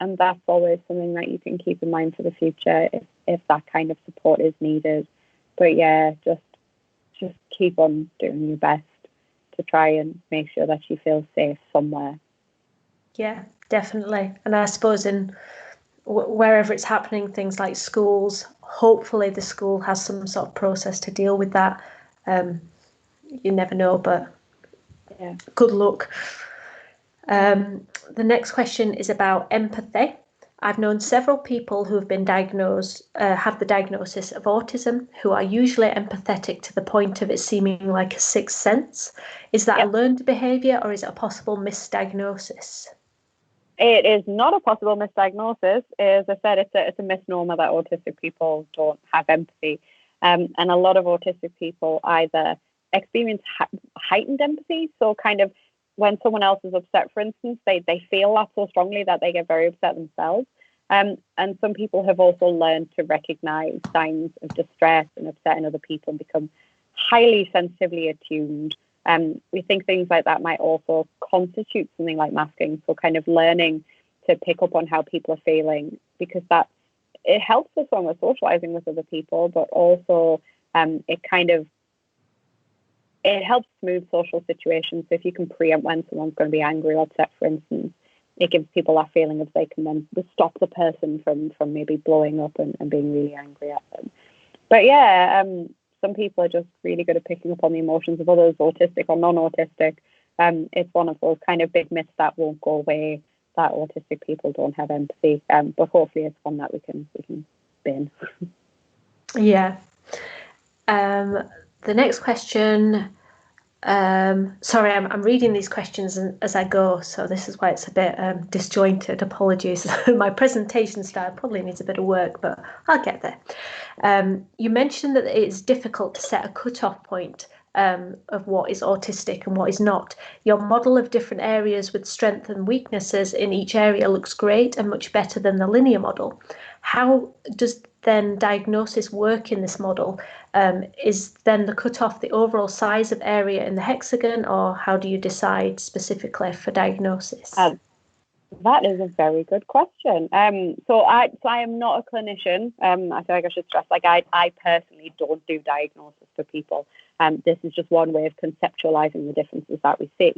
that's always something that you can keep in mind for the future if that kind of support is needed. But yeah, just keep on doing your best to try and make sure that she feels safe somewhere. Yeah, definitely. And I suppose in wherever it's happening, things like schools, hopefully the school has some sort of process to deal with that. You never know, but yeah, good luck. The next question is about empathy. I've known several people who have been diagnosed, have the diagnosis of autism, who are usually empathetic to the point of it seeming like a sixth sense. Is that a learned behaviour or is it a possible misdiagnosis? It is not a possible misdiagnosis. As I said, it's a misnomer that autistic people don't have empathy. And a lot of autistic people either experience heightened empathy, so kind of when someone else is upset, for instance, they feel that so strongly that they get very upset themselves. And some people have also learned to recognize signs of distress and upset in other people and become highly sensitively attuned. We think things like that might also constitute something like masking. So kind of learning to pick up on how people are feeling, because it helps us when we're socializing with other people, but also it helps smooth social situations. So if you can preempt when someone's going to be angry or upset, for instance, it gives people that feeling of they can then stop the person from maybe blowing up and being really angry at them. But yeah, some people are just really good at picking up on the emotions of others, autistic or non-autistic. It's one of those kind of big myths that won't go away, that autistic people don't have empathy. But hopefully it's one that we can bin. Yeah. The next question. Sorry, I'm reading these questions as I go, so this is why it's a bit disjointed. Apologies. My presentation style probably needs a bit of work, but I'll get there. You mentioned that it's difficult to set a cut-off point of what is autistic and what is not. Your model of different areas with strengths and weaknesses in each area looks great and much better than the linear model. How does then diagnosis work in this model? Is then the cutoff the overall size of area in the hexagon, or how do you decide specifically for diagnosis? That is a very good question. So I am not a clinician. I feel like I should stress, like I personally don't do diagnosis for people. This is just one way of conceptualizing the differences that we see.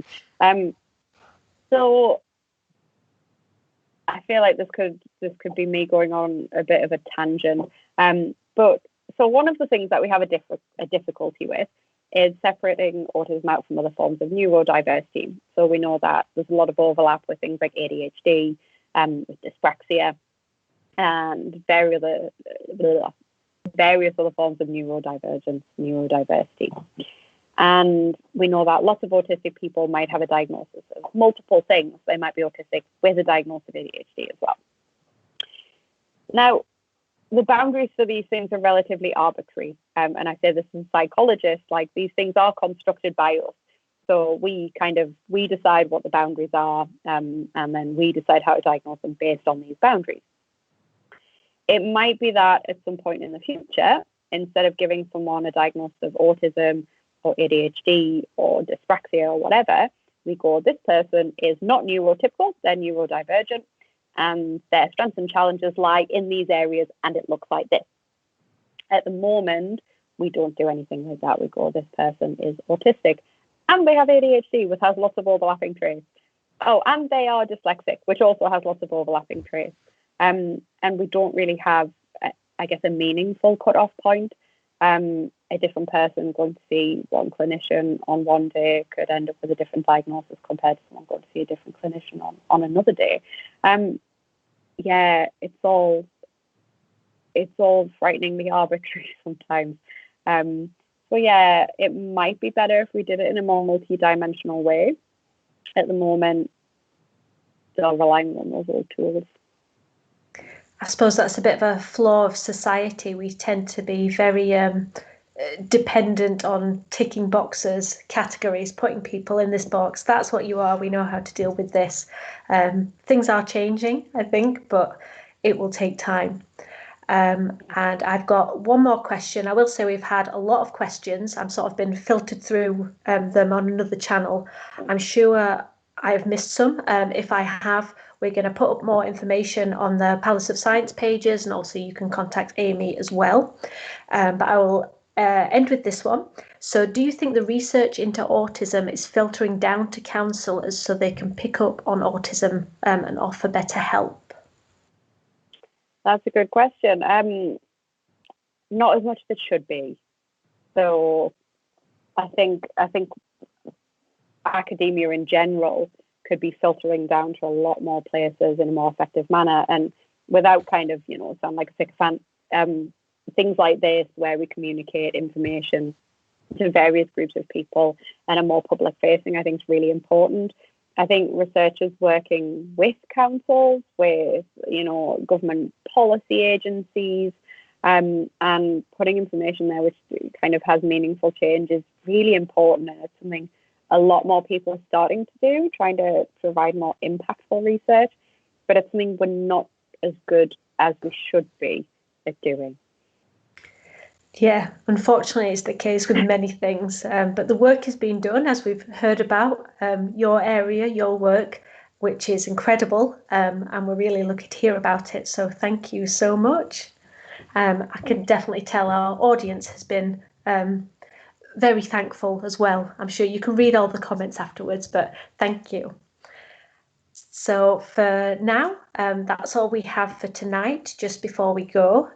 So I feel like this could be me going on a bit of a tangent. But so one of the things that we have a difficulty with is separating autism out from other forms of neurodiversity. So we know that there's a lot of overlap with things like ADHD, with dyspraxia, and various other forms of neurodiversity. And we know that lots of autistic people might have a diagnosis of multiple things. They might be autistic with a diagnosis of ADHD as well. Now, the boundaries for these things are relatively arbitrary. And I say this as a psychologist, like these things are constructed by us. So we decide what the boundaries are, and then we decide how to diagnose them based on these boundaries. It might be that at some point in the future, instead of giving someone a diagnosis of autism or ADHD or dyspraxia or whatever, we go, this person is not neurotypical, they're neurodivergent, and their strengths and challenges lie in these areas, and it looks like this. At the moment, we don't do anything like that. We go, this person is autistic, and they have ADHD, which has lots of overlapping traits. Oh, and they are dyslexic, which also has lots of overlapping traits. And we don't really have, I guess, a meaningful cutoff point. A different person going to see one clinician on one day could end up with a different diagnosis compared to someone going to see a different clinician on another day. Yeah, it's all frighteningly arbitrary sometimes. So yeah, it might be better if we did it in a more multi-dimensional way. At the moment, still relying on those old tools. I suppose that's a bit of a flaw of society. We tend to be very dependent on ticking boxes, categories, putting people in this box. That's what you are. We know how to deal with this. Things are changing, I think, but it will take time. And I've got one more question. I will say we've had a lot of questions. I've sort of been filtered through them on another channel. I'm sure I have missed some. If I have, we're going to put up more information on the Palace of Science pages, and also you can contact Amy as well. But I will end with this one. So do you think the research into autism is filtering down to counsellors so they can pick up on autism and offer better help? That's a good question. Not as much as it should be. So I think academia in general could be filtering down to a lot more places in a more effective manner, and without kind of, sound like a sycophant, things like this where we communicate information to various groups of people and are more public facing, I think is really important. I think researchers working with councils, with, government policy agencies, and putting information there which kind of has meaningful change is really important, and it's something a lot more people are starting to do, trying to provide more impactful research, but it's something we're not as good as we should be at doing. Yeah, unfortunately, it's the case with many things, but the work is being done, as we've heard about, your area, your work, which is incredible, and we're really lucky to hear about it. So thank you so much. I can definitely tell our audience has been very thankful as well. I'm sure you can read all the comments afterwards, but thank you. So for now, that's all we have for tonight. Just before we go,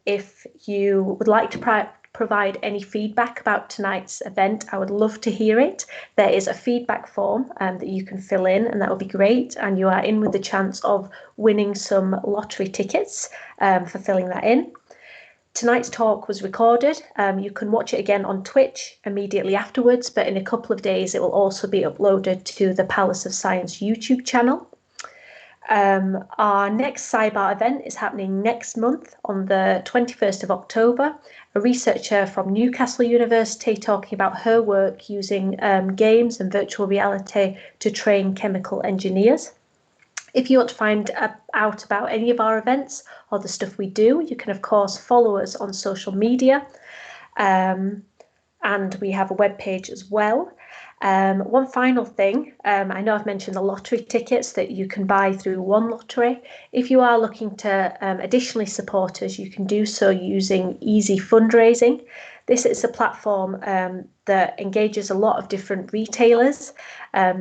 if you would like to provide any feedback about tonight's event, I would love to hear it. There is a feedback form that you can fill in, and that will be great. And you are in with the chance of winning some lottery tickets for filling that in. Tonight's talk was recorded. You can watch it again on Twitch immediately afterwards, but in a couple of days it will also be uploaded to the Palace of Science YouTube channel. Our next CyberSciBar event is happening next month on the 21st of October. A researcher from Newcastle University talking about her work using games and virtual reality to train chemical engineers. If you want to find out about any of our events or the stuff we do, you can, of course, follow us on social media. And we have a webpage as well. One final thing, I know I've mentioned the lottery tickets that you can buy through One Lottery. If you are looking to additionally support us, you can do so using Easy Fundraising. This is a platform that engages a lot of different retailers.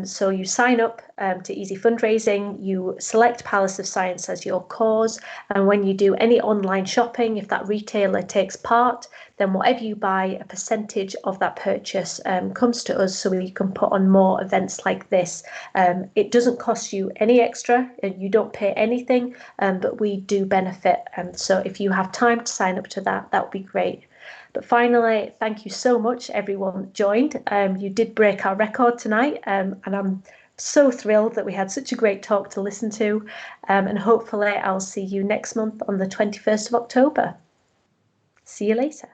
So you sign up to Easy Fundraising, you select Palace of Science as your cause, and when you do any online shopping, if that retailer takes part, then whatever you buy, a percentage of that purchase comes to us so we can put on more events like this. It doesn't cost you any extra, you don't pay anything, but we do benefit. So if you have time to sign up to that, that would be great. But finally, thank you so much, everyone that joined. You did break our record tonight, and I'm so thrilled that we had such a great talk to listen to. And hopefully I'll see you next month on the 21st of October. See you later.